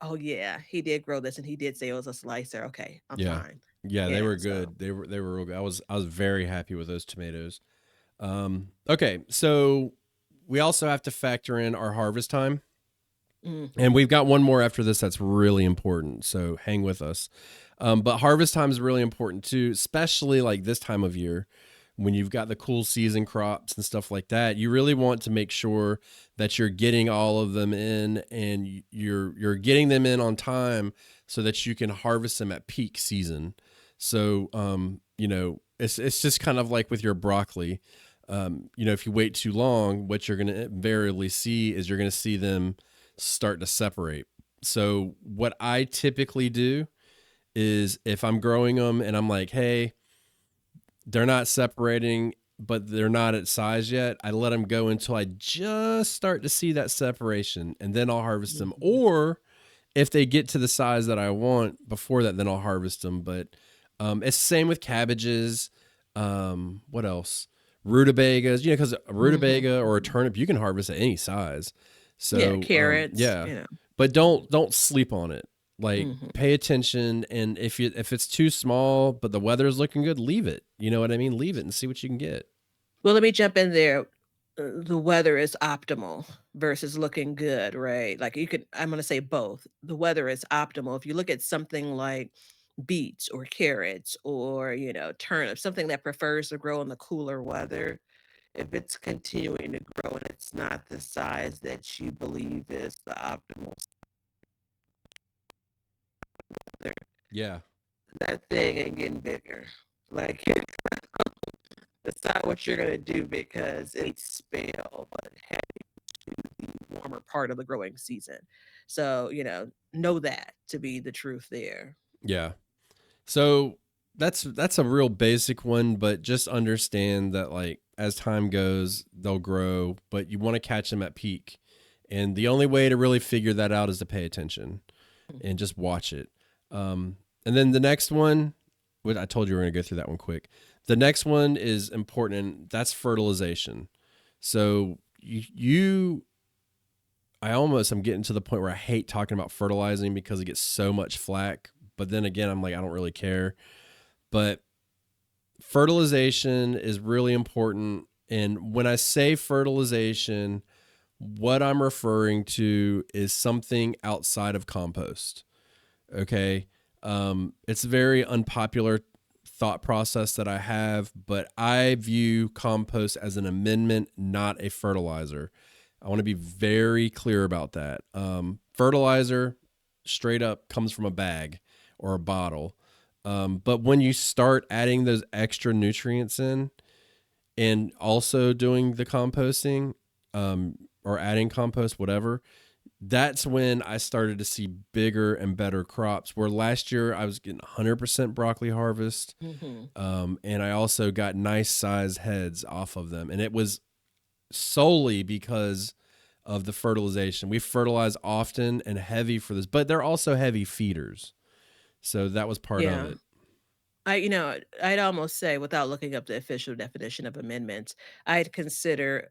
"Oh, yeah, he did grow this, and he did say it was a slicer. Okay, I'm
Yeah.
fine."
Yeah, they
Yeah,
were
so
good. They were real good. I was very happy with those tomatoes. Okay, so we also have to factor in our harvest time. And
mhm.
we've got one more after this that's really important. So hang with us. But harvest time is really important too, especially like this time of year when you've got the cool season crops and stuff like that. You really want to make sure that you're getting all of them in and you're getting them in on time so that you can harvest them at peak season. So it's just kind of like with your broccoli. If you wait too long, what you're going to invariably see is you're going to see them start to separate. So what I typically do is if I'm growing them and I'm like, hey, they're not separating, but they're not at size yet, I let them go until I just start to see that separation and then I'll harvest them.
Mhm.
Or if they get to the size that I want before that, then I'll harvest them. But it's the same with cabbages. What else? Rutabagas, because a
Mhm,
rutabaga or a
mhm.
turnip you can harvest at any size.
Yeah,
So
carrots,
yeah, but
Mhm,
don't sleep on it. Like
mhm.
pay attention, and if it's too small but the weather is looking good, leave it. You know what I mean? Leave it and see what you can get.
Well, let me jump in there. The weather is optimal versus looking good, right? Like I'm gonna say both. The weather is optimal. If you look at something like beets or carrots or, turnips, something that prefers to grow in the cooler weather, if it's continuing to grow and it's not the size that you believe is the optimal, there,
Yeah,
that thing ain't getting bigger. Like that's not what you're gonna do because it's spell, but the warmer part of the growing season. So, know that to be the truth there.
yeah. So that's a real basic one, but just understand that like as time goes, they'll grow, but you want to catch them at peak. And the only way to really figure that out is to pay attention and
Mhm.
just watch it. And then the next one, what I told you we're going to go through that one quick. The next one is important, and that's fertilization. So I'm getting to the point where I hate talking about fertilizing because it gets so much flack. But then again, I'm like, I don't really care. But fertilization is really important. And when I say fertilization, what I'm referring to is something outside of compost. Okay. It's a very unpopular thought process that I have, but I view compost as an amendment, not a fertilizer. I want to be very clear about that. Fertilizer straight up comes from a bag or a bottle. But when you start adding those extra nutrients in and also doing the composting, or adding compost, whatever, that's when I started to see bigger and better crops. Where last year I was getting 100% broccoli harvest.
Hmm.
And I also got nice size heads off of them. And it was solely because of the fertilization. We fertilize often and heavy for this, but they're also heavy feeders. So that was part of
Yeah.
it.
I'd almost say, without looking up the official definition of amendments, I'd consider,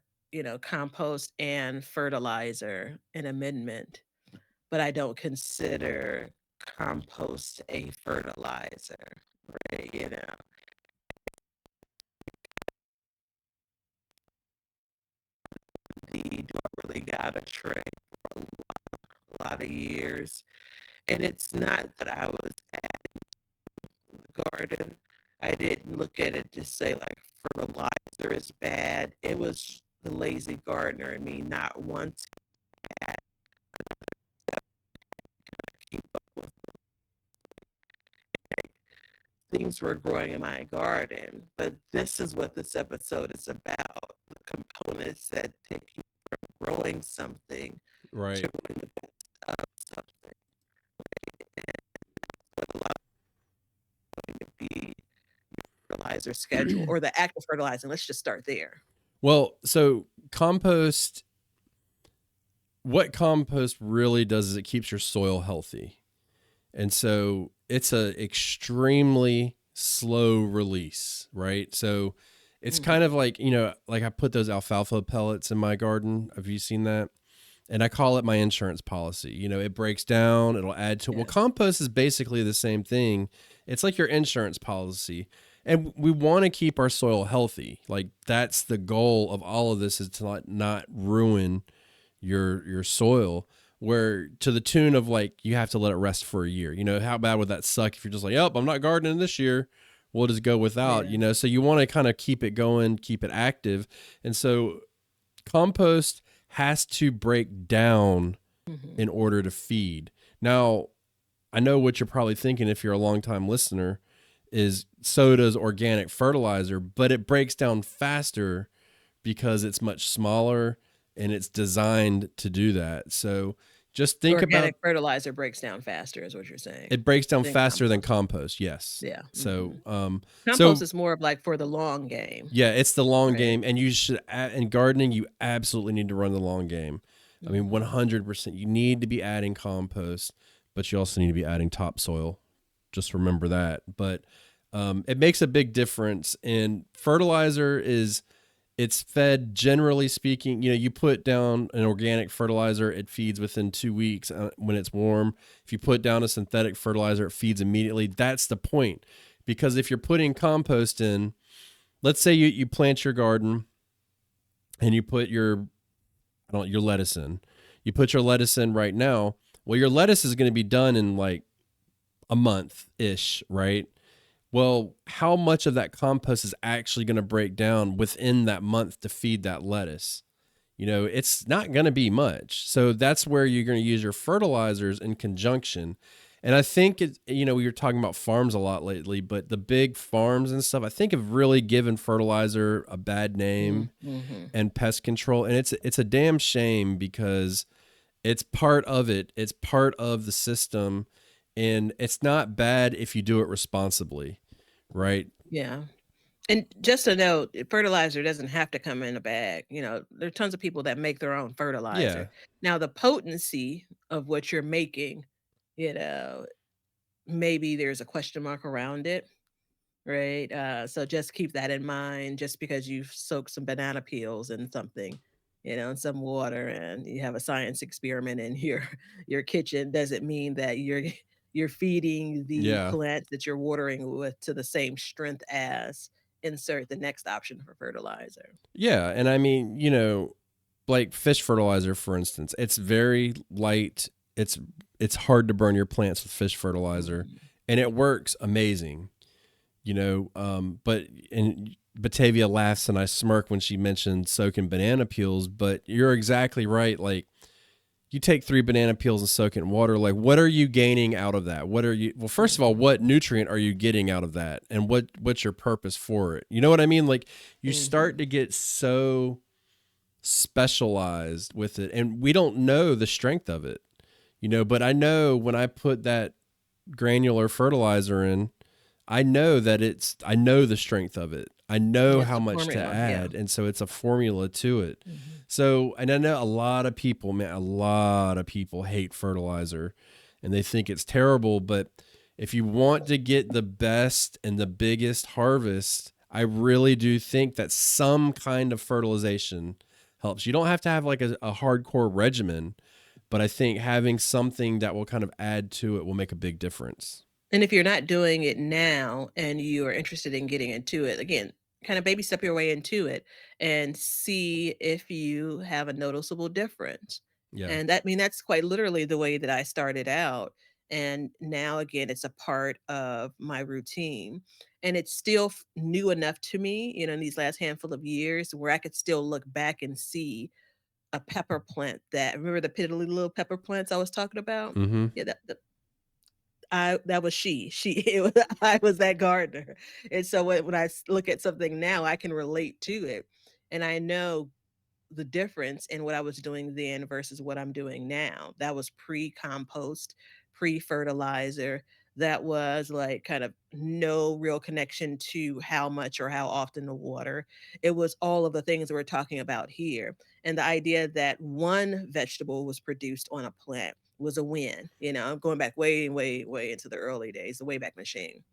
compost and fertilizer an amendment, but I don't consider compost a fertilizer, right? Do I really got a tray for a lot of years? And it's not that I was at the garden. I didn't look at it to say like fertilizer is bad. It was the lazy gardener and me not wanting to keep up with things were growing in my garden. But this is what this episode is about: the components that take you from growing something to
Right.
growing the best of something. And what a lot of it be fertilizer schedule or the act of fertilizing. Let's just start there.
Well, so compost, what compost really does is it keeps your soil healthy. And so it's a extremely slow release, right? So it's kind of
Hmm.
like, like I put those alfalfa pellets in my garden. Have you seen that? And I call it my insurance policy. It breaks down, it'll add to, well,
Yes.
compost is basically the same thing. It's like your insurance policy. And we want to keep our soil healthy. Like that's the goal of all of this, is to not ruin your soil, where to the tune of like you have to let it rest for a year. How bad would that suck if you're just like, "Yep, I'm not gardening this year. We'll just go without."
Yeah.
So you want to kind of keep it going, keep it active. And so compost has to break down
Hmm.
in order to feed. Now, I know what you're probably thinking if you're a longtime listener is so does organic fertilizer, but it breaks down faster because it's much smaller and it's designed to do that. So just think about,
Organic fertilizer breaks down faster, is what you're saying,
it breaks down
than
faster than
compost.
compost. Yes.
Yeah.
So,
Compost
so
is more of like for the long game,
yeah, it's the long
right?
game, and you should, in gardening, you absolutely need to run the long game. I mean,
Hmm.
100%. You need to be adding compost, but you also need to be adding topsoil. Just remember that. But it makes a big difference. And fertilizer is, it's fed, generally speaking. You put down an organic fertilizer, it feeds within 2 weeks when it's warm. If you put down a synthetic fertilizer, it feeds immediately. That's the point. Because if you're putting compost in, let's say you plant your garden and you put your, I don't, your lettuce in. You put your lettuce in right now. Well, your lettuce is going to be done in like a month ish, right? Well, how much of that compost is actually going to break down within that month to feed that lettuce? It's not going to be much. So that's where you're going to use your fertilizers in conjunction. And I think we were talking about farms a lot lately, but the big farms and stuff, I think, have really given fertilizer a bad name
Mm-hmm.
and pest control. And it's a damn shame because it's part of it. It's part of the system. And it's not bad if you do it responsibly, right?
Yeah. And just a note, fertilizer doesn't have to come in a bag. There are tons of people that make their own
Yeah.
fertilizer. Now, the potency of what you're making, you know, maybe there's a question mark around it, right? So just keep that in mind. Just because you've soaked some banana peels in something, in some water, and you have a science experiment in your kitchen, doesn't mean that you're feeding the
Yeah.
plants that you're watering with to the same strength as insert the next option for fertilizer.
Yeah. And I mean, like fish fertilizer, for instance, it's very light. It's it's hard to burn your plants with fish fertilizer,
Mhm.
and it works amazing. But and Batavia laughs and I smirk when she mentioned soaking banana peels, but you're exactly right. Like, you take 3 banana peels and soak it in water. Like, what are you gaining out of that? Well, first of all,
Mhm.
what nutrient are you getting out of that? And what's your purpose for it? You know what I mean? Like, you start
Mhm.
to get so specialized with it, and we don't know the strength of it, but I know when I put that granular fertilizer in, I know the strength of it. I know
It's
how
a
much to
formula, yeah.
add. And so it's a formula to it.
Mhm.
So, and I know a lot of people, man, a lot of people hate fertilizer and they think it's terrible. But if you want to get the best and the biggest harvest, I really do think that some kind of fertilization helps. You don't have to have like a hardcore regimen, but I think having something that will kind of add to it will make a big difference.
And if you're not doing it now and you are interested in getting into it, again, kind of baby step your way into it and see if you have a noticeable difference.
Yeah.
And that, I mean, that's quite literally the way that I started out. And now, again, it's a part of my routine. And it's still new enough to me, in these last handful of years where I could still look back and see a pepper plant that, remember the piddly little pepper plants I was talking about?
Mm-hmm.
Yeah, that was she. It was I was that gardener. And so when look at something now, I can relate to it. And I know the difference in what I was doing then versus what I'm doing now. That was pre-compost, pre-fertilizer. That was like kind of no real connection to how much or how often the water. It was all of the things that we're talking about here. And the idea that one vegetable was produced on a plant was a win. I'm going back way, way, way into the early days, the Wayback Machine.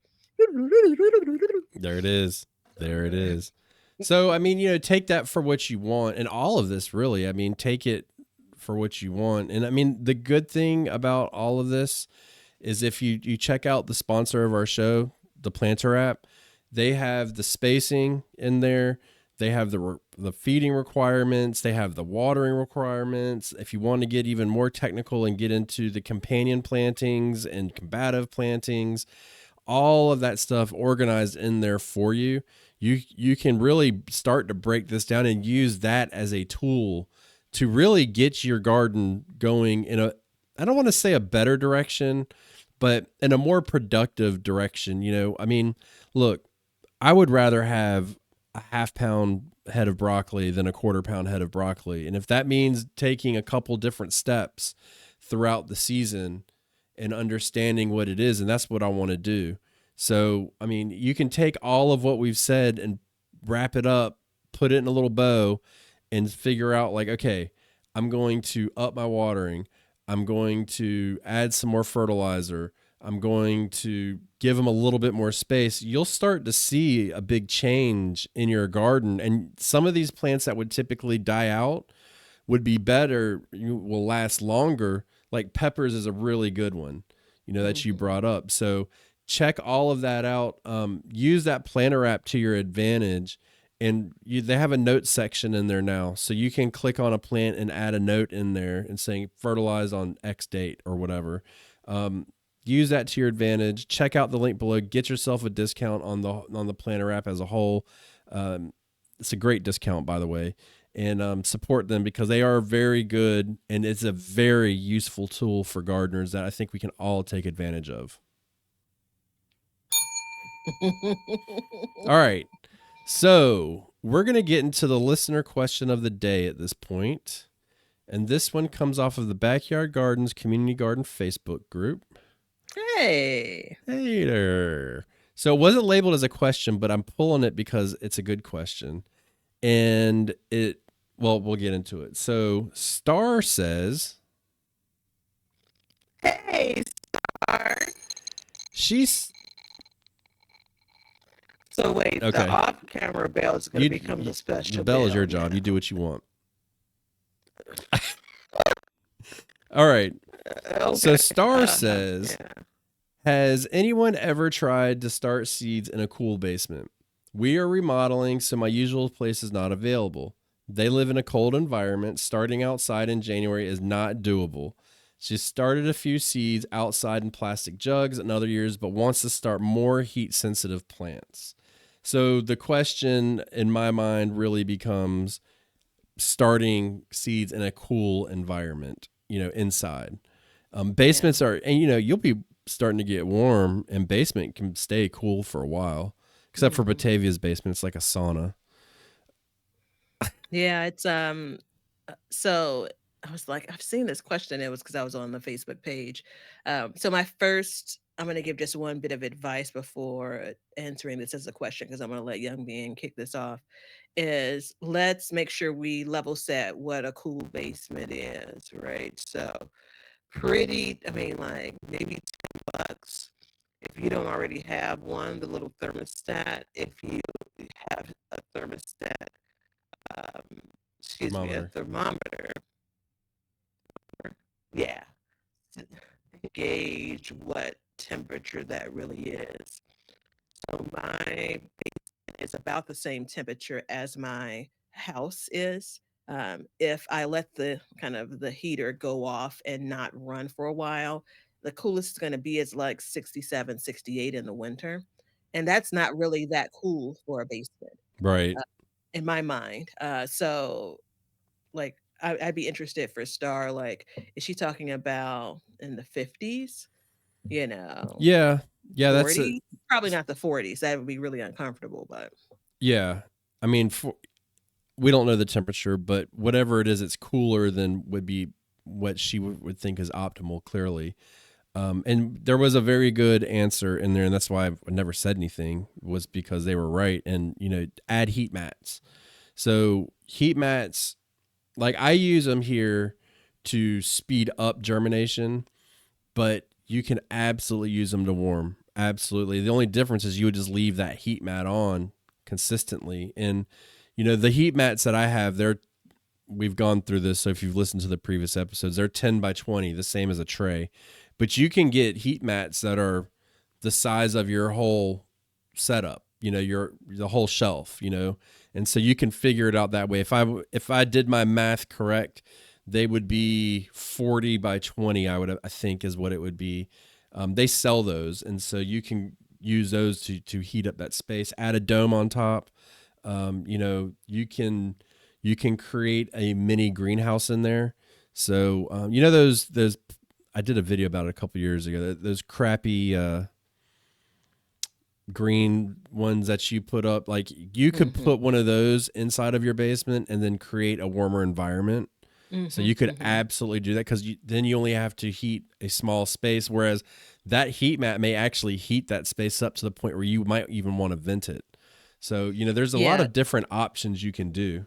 There it is. There it is. So, I mean, take that for what you want, and all of this really, I mean, take it for what you want. And I mean, the good thing about all of this is if you check out the sponsor of our show, the Planter app, they have the spacing in there. They have the feeding requirements. They have the watering requirements. If you want to get even more technical and get into the companion plantings and combative plantings, all of that stuff organized in there for you. You can really start to break this down and use that as a tool to really get your garden going in a, I don't want to say a better direction, but in a more productive direction. I mean, look, I would rather have a half-pound head of broccoli than a quarter-pound head of broccoli. And if that means taking a couple different steps throughout the season and understanding what it is, and that's what I want to do. So, I mean, you can take all of what we've said and wrap it up, put it in a little bow, and figure out like, okay, I'm going to up my watering. I'm going to add some more fertilizer. I'm going to give them a little bit more space. You'll start to see a big change in your garden. And some of these plants that would typically die out would be better, will last longer. Like peppers is a really good one, that you
Mhm.
brought up. So check all of that out. Use that planner app to your advantage. And they have a note section in there now. So you can click on a plant and add a note in there and saying fertilize on X date or whatever. Use that to your advantage. Check out the link below. Get yourself a discount on the planner app as a whole. It's a great discount, by the way, and support them because they are very good and it's a very useful tool for gardeners that I think we can all take advantage of. All right. So we're going to get into the listener question of the day at this point. And this one comes off of the Backyard Gardens Community Garden Facebook group.
Hey.
Hey there. So it wasn't labeled as a question, but I'm pulling it because it's a good question. And we'll get into it. So Star says,
Hey, Star.
she's
So wait, the
okay.
off-camera bell is going to become the
The
special
bell is your
bell
job. You
now.
do what you want. All right. So
Okay.
Star says,
Yeah.
has anyone ever tried to start seeds in a cool basement? We are remodeling, so my usual place is not available. They live in a cold environment. Starting outside in January is not doable. She started a few seeds outside in plastic jugs in other years, but wants to start more heat sensitive plants. So the question in my mind really becomes starting seeds in a cool environment, inside.
Yeah.
Basements are, and you'll be starting to get warm, and basement can stay cool for a while, except for
Mhm.
Batavia's basement. It's like a sauna.
Yeah, so I was like, I've seen this question. It was because I was on the Facebook page. So my first, I'm going to give just one bit of advice before answering this as a question, because I'm going to let Young Being kick this off. Is let's make sure we level set what a cool basement is, right? So I mean, like maybe $10 if you don't already have one. The little thermostat, if you have a thermostat, um, excuse me, a
Thermometer.
thermometer, yeah, to gauge what temperature that really is. So my basement is about the same temperature as my house is. If I let the kind of the heater go off and not run for a while, the coolest it's going to be is like 67, 68 in the winter. And that's not really that cool for a basement
Right.
uh, in my mind. So like I'd be interested for Star. Like, is she talking about in the 50s? You know,
Yeah. Yeah. That's a,
40? Probably not the 40s. That would be really uncomfortable. But
yeah. I mean, we don't know the temperature, but whatever it is, it's cooler than would be what she would think is optimal, clearly. And there was a very good answer in there, and that's why I've never said anything, was because they were right. And, add heat mats. So, heat mats, like I use them here to speed up germination, but you can absolutely use them to warm. Absolutely. The only difference is you would just leave that heat mat on consistently. And, the heat mats that I have, we've gone through this. So if you've listened to the previous episodes, they're 10 by 20, the same as a tray. But you can get heat mats that are the size of your whole setup, the whole shelf, and so you can figure it out that way. If I did my math correct, they would be 40 by 20. I think is what it would be. They sell those, and so you can use those to heat up that space. Add a dome on top. You can create a mini greenhouse in there. So those I did a video about it a couple years ago. Those crappy green ones that you put up, like you could
mhm,
put one of those inside of your basement and then create a warmer environment. So
mhm,
you could
mhm.
absolutely do that, because then you only have to heat a small space, whereas that heat mat may actually heat that space up to the point where you might even want to vent it. So there's a lot
Yeah.
of different options you can do.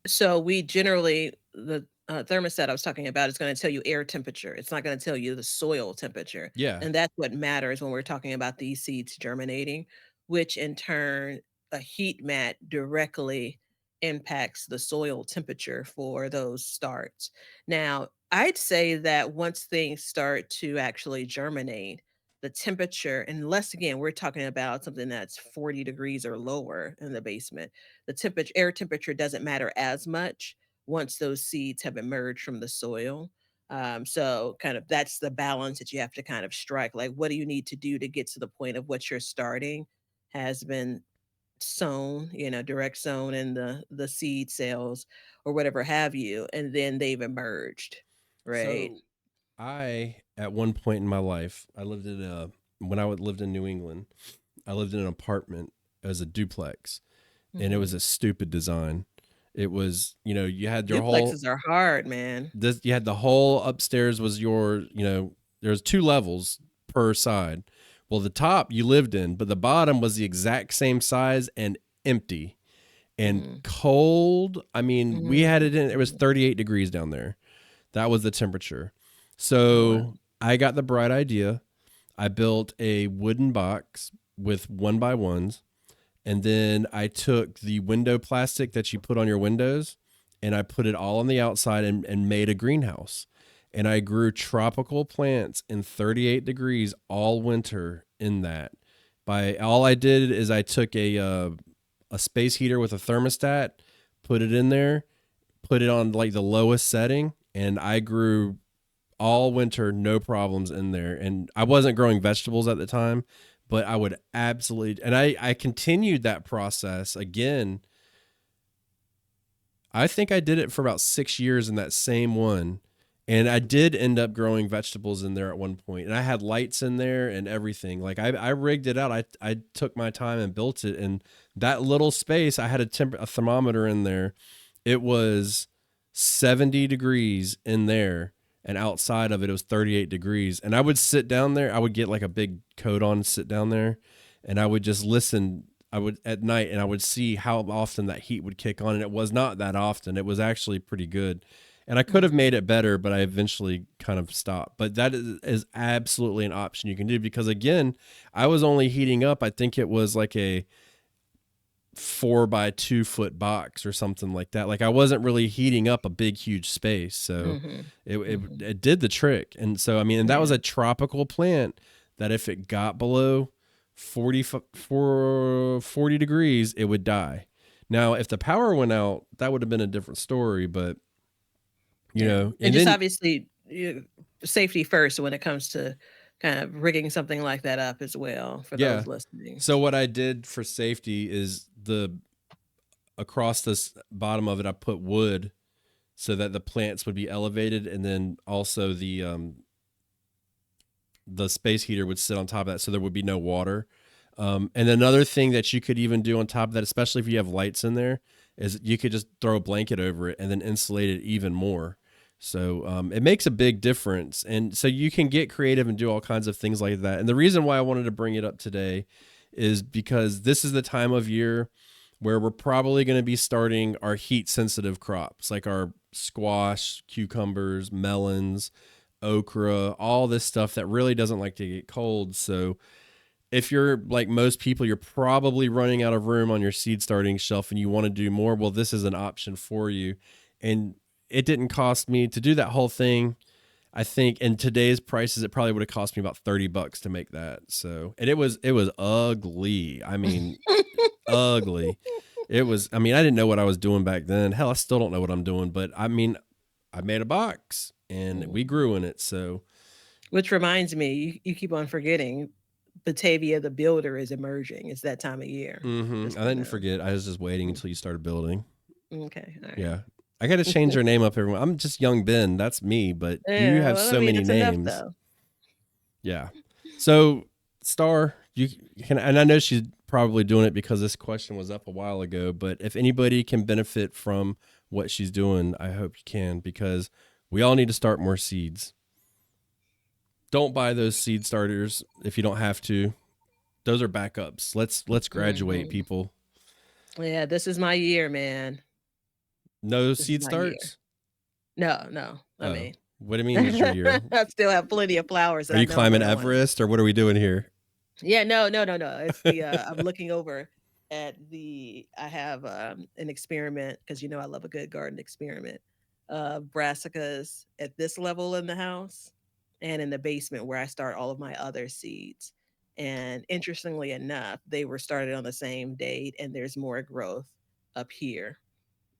So we generally the thermostat I was talking about is going to tell you air temperature. It's not going to tell you the soil temperature,
Yeah.
and that's what matters when we're talking about these seeds germinating. Which in turn, a heat mat directly impacts the soil temperature for those starts. Now, I'd say that once things start to actually germinate, the temperature, unless again we're talking about something that's 40 degrees or lower in the basement, the temperature air temperature doesn't matter as much once those seeds have emerged from the soil. So kind of that's the balance that you have to kind of strike. Like, what do you need to do to get to the point of what you're starting has been sown, direct sown in the seed cells or whatever have you, and then they've emerged, right?
So I, at one point in my life, I lived in when I lived in New England, I lived in an apartment as a duplex, and it
Hmm.
was a stupid design. It was, you had your whole
Duplexes are hard, man.
you had the whole upstairs was your, there's two levels per side. Well, the top you lived in, but the bottom was the exact same size and empty and
Mm,
cold. I mean, we had
mm,
it in, it was
mm.
38 degrees down there. That was the temperature.
Oh, wow.
So I got the bright idea. I built a wooden box with one by ones, and then I took the window plastic that you put on your windows, and I put it all on the outside, and made a greenhouse. And I grew tropical plants in 38 degrees all winter in that. By all I did is I took a space heater with a thermostat, put it in there, put it on like the lowest setting, and I grew all winter, no problems in there. And I wasn't growing vegetables at the time, but I would absolutely, and I continued that process again. I think I did it for about 6 years in that same one. And I did end up growing vegetables in there at one point. And I had lights in there and everything. Like I rigged it out. I took my time and built it. And that little space, I had a thermometer in there. It was 70 degrees in there. And outside of it, it was 38 degrees. And I would sit down there. I would get like a big coat on and sit down there. And I would just listen. I would at night and I would see how often that heat would kick on. And it was not that often. It was actually pretty good. And I could have
Mhm.
made it better, but I eventually kind of stopped. But that is absolutely an option you can do because, again, I was only heating up, I think it was like a 4 by 2 foot box or something like that. Like I wasn't really heating up a big, huge space. So
Mhm.
it, it,
Mhm.
it did the trick. And so, I mean, and that was
Yeah.
a tropical plant that if it got below 40 degrees, it would die. Now, if the power went out, that would have been a different story, but
Yeah. And
and
just
then
obviously safety first when it comes to kind of rigging something like that up as well for
yeah.
those listening.
So what I did for safety is the across this bottom of it, I put wood so that the plants would be elevated, and then also the space heater would sit on top of that, so there would be no water. And another thing that you could even do on top of that, especially if you have lights in there, is you could just throw a blanket over it and then insulate it even more. So it makes a big difference. And so you can get creative and do all kinds of things like that. And the reason why I wanted to bring it up today is because this is the time of year where we're probably going to be starting our heat sensitive crops, like our squash, cucumbers, melons, okra, all this stuff that really doesn't like to get cold. So if you're like most people, you're probably running out of room on your seed starting shelf and you want to do more, well, this is an option for you. And it didn't cost me to do that whole thing. I think in today's prices, it probably would have cost me about $30 to make that. So, and it was ugly. I mean, ugly. I mean, I didn't know what I was doing back then. Hell, I still don't know what I'm doing, but I mean, I made a box and we
Mhm.
grew in it. So,
Which reminds me, you keep on forgetting Batavia the Builder is emerging. It's that time of year. Just
I
so you
didn't
know.
forget. I was just waiting
Mm.
until you started building.
Okay. All right.
Yeah. I got to change your name up, everyone. I'm just young Ben. That's me, but you
Yeah.
have
Well, I
so
mean,
many
it's enough
names.
though.
Yeah. So, Star, you can, and I know she's probably doing it because this question was up a while ago, but if anybody can benefit from what she's doing, I hope you can because we all need to start more seeds. Don't buy those seed starters if you don't have to. Those are backups. Let's graduate,
Mhm.
people.
Yeah, this is my year, man.
No
This is
seed
my year.
starts?
No, no. I
Oh.
mean,
What do you mean is your year?
I still have plenty of flowers that
Are
I
you
know
climbing
that I want to.
Everest or what are we doing here?
Yeah, no, no, no, no. It's the I'm looking over at the I have an experiment because you know I love a good garden experiment. Brassicas at this level in the house and in the basement where I start all of my other seeds. And interestingly enough, they were started on the same date and there's more growth up here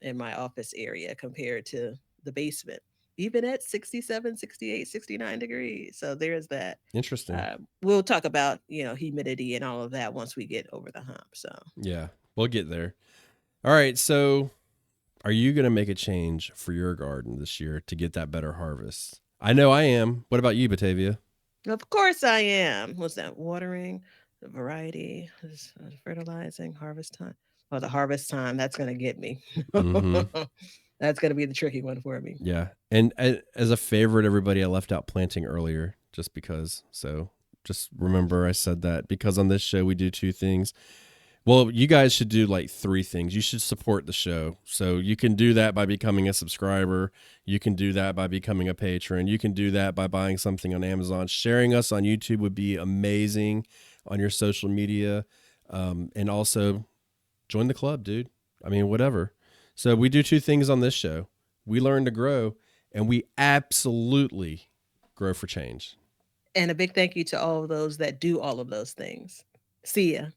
in my office area compared to the basement, even at 67, 68, 69 degrees. So there's that.
Interesting.
We'll talk about, humidity and all of that once we get over the hump. So
Yeah, we'll get there. All right. So, are you going to make a change for your garden this year to get that better harvest? I know I am. What about you, Batavia?
of course I am. What's that? Watering, the variety, fertilizing, harvest time. Oh, the harvest time. That's gonna get me.
Mm-hmm.
That's gonna be the tricky one for me.
Yeah. And as a favorite, everybody, I left out planting earlier just because. So, just remember I said that because on this show we do two things. Well, you guys should do like three things. You should support the show. So you can do that by becoming a subscriber. You can do that by becoming a patron. You can do that by buying something on Amazon. Sharing us on YouTube would be amazing on your social media. And also join the club, dude. I mean, whatever. So we do two things on this show. We learn to grow and we absolutely grow for change.
And a big thank you to all of those that do all of those things. See ya.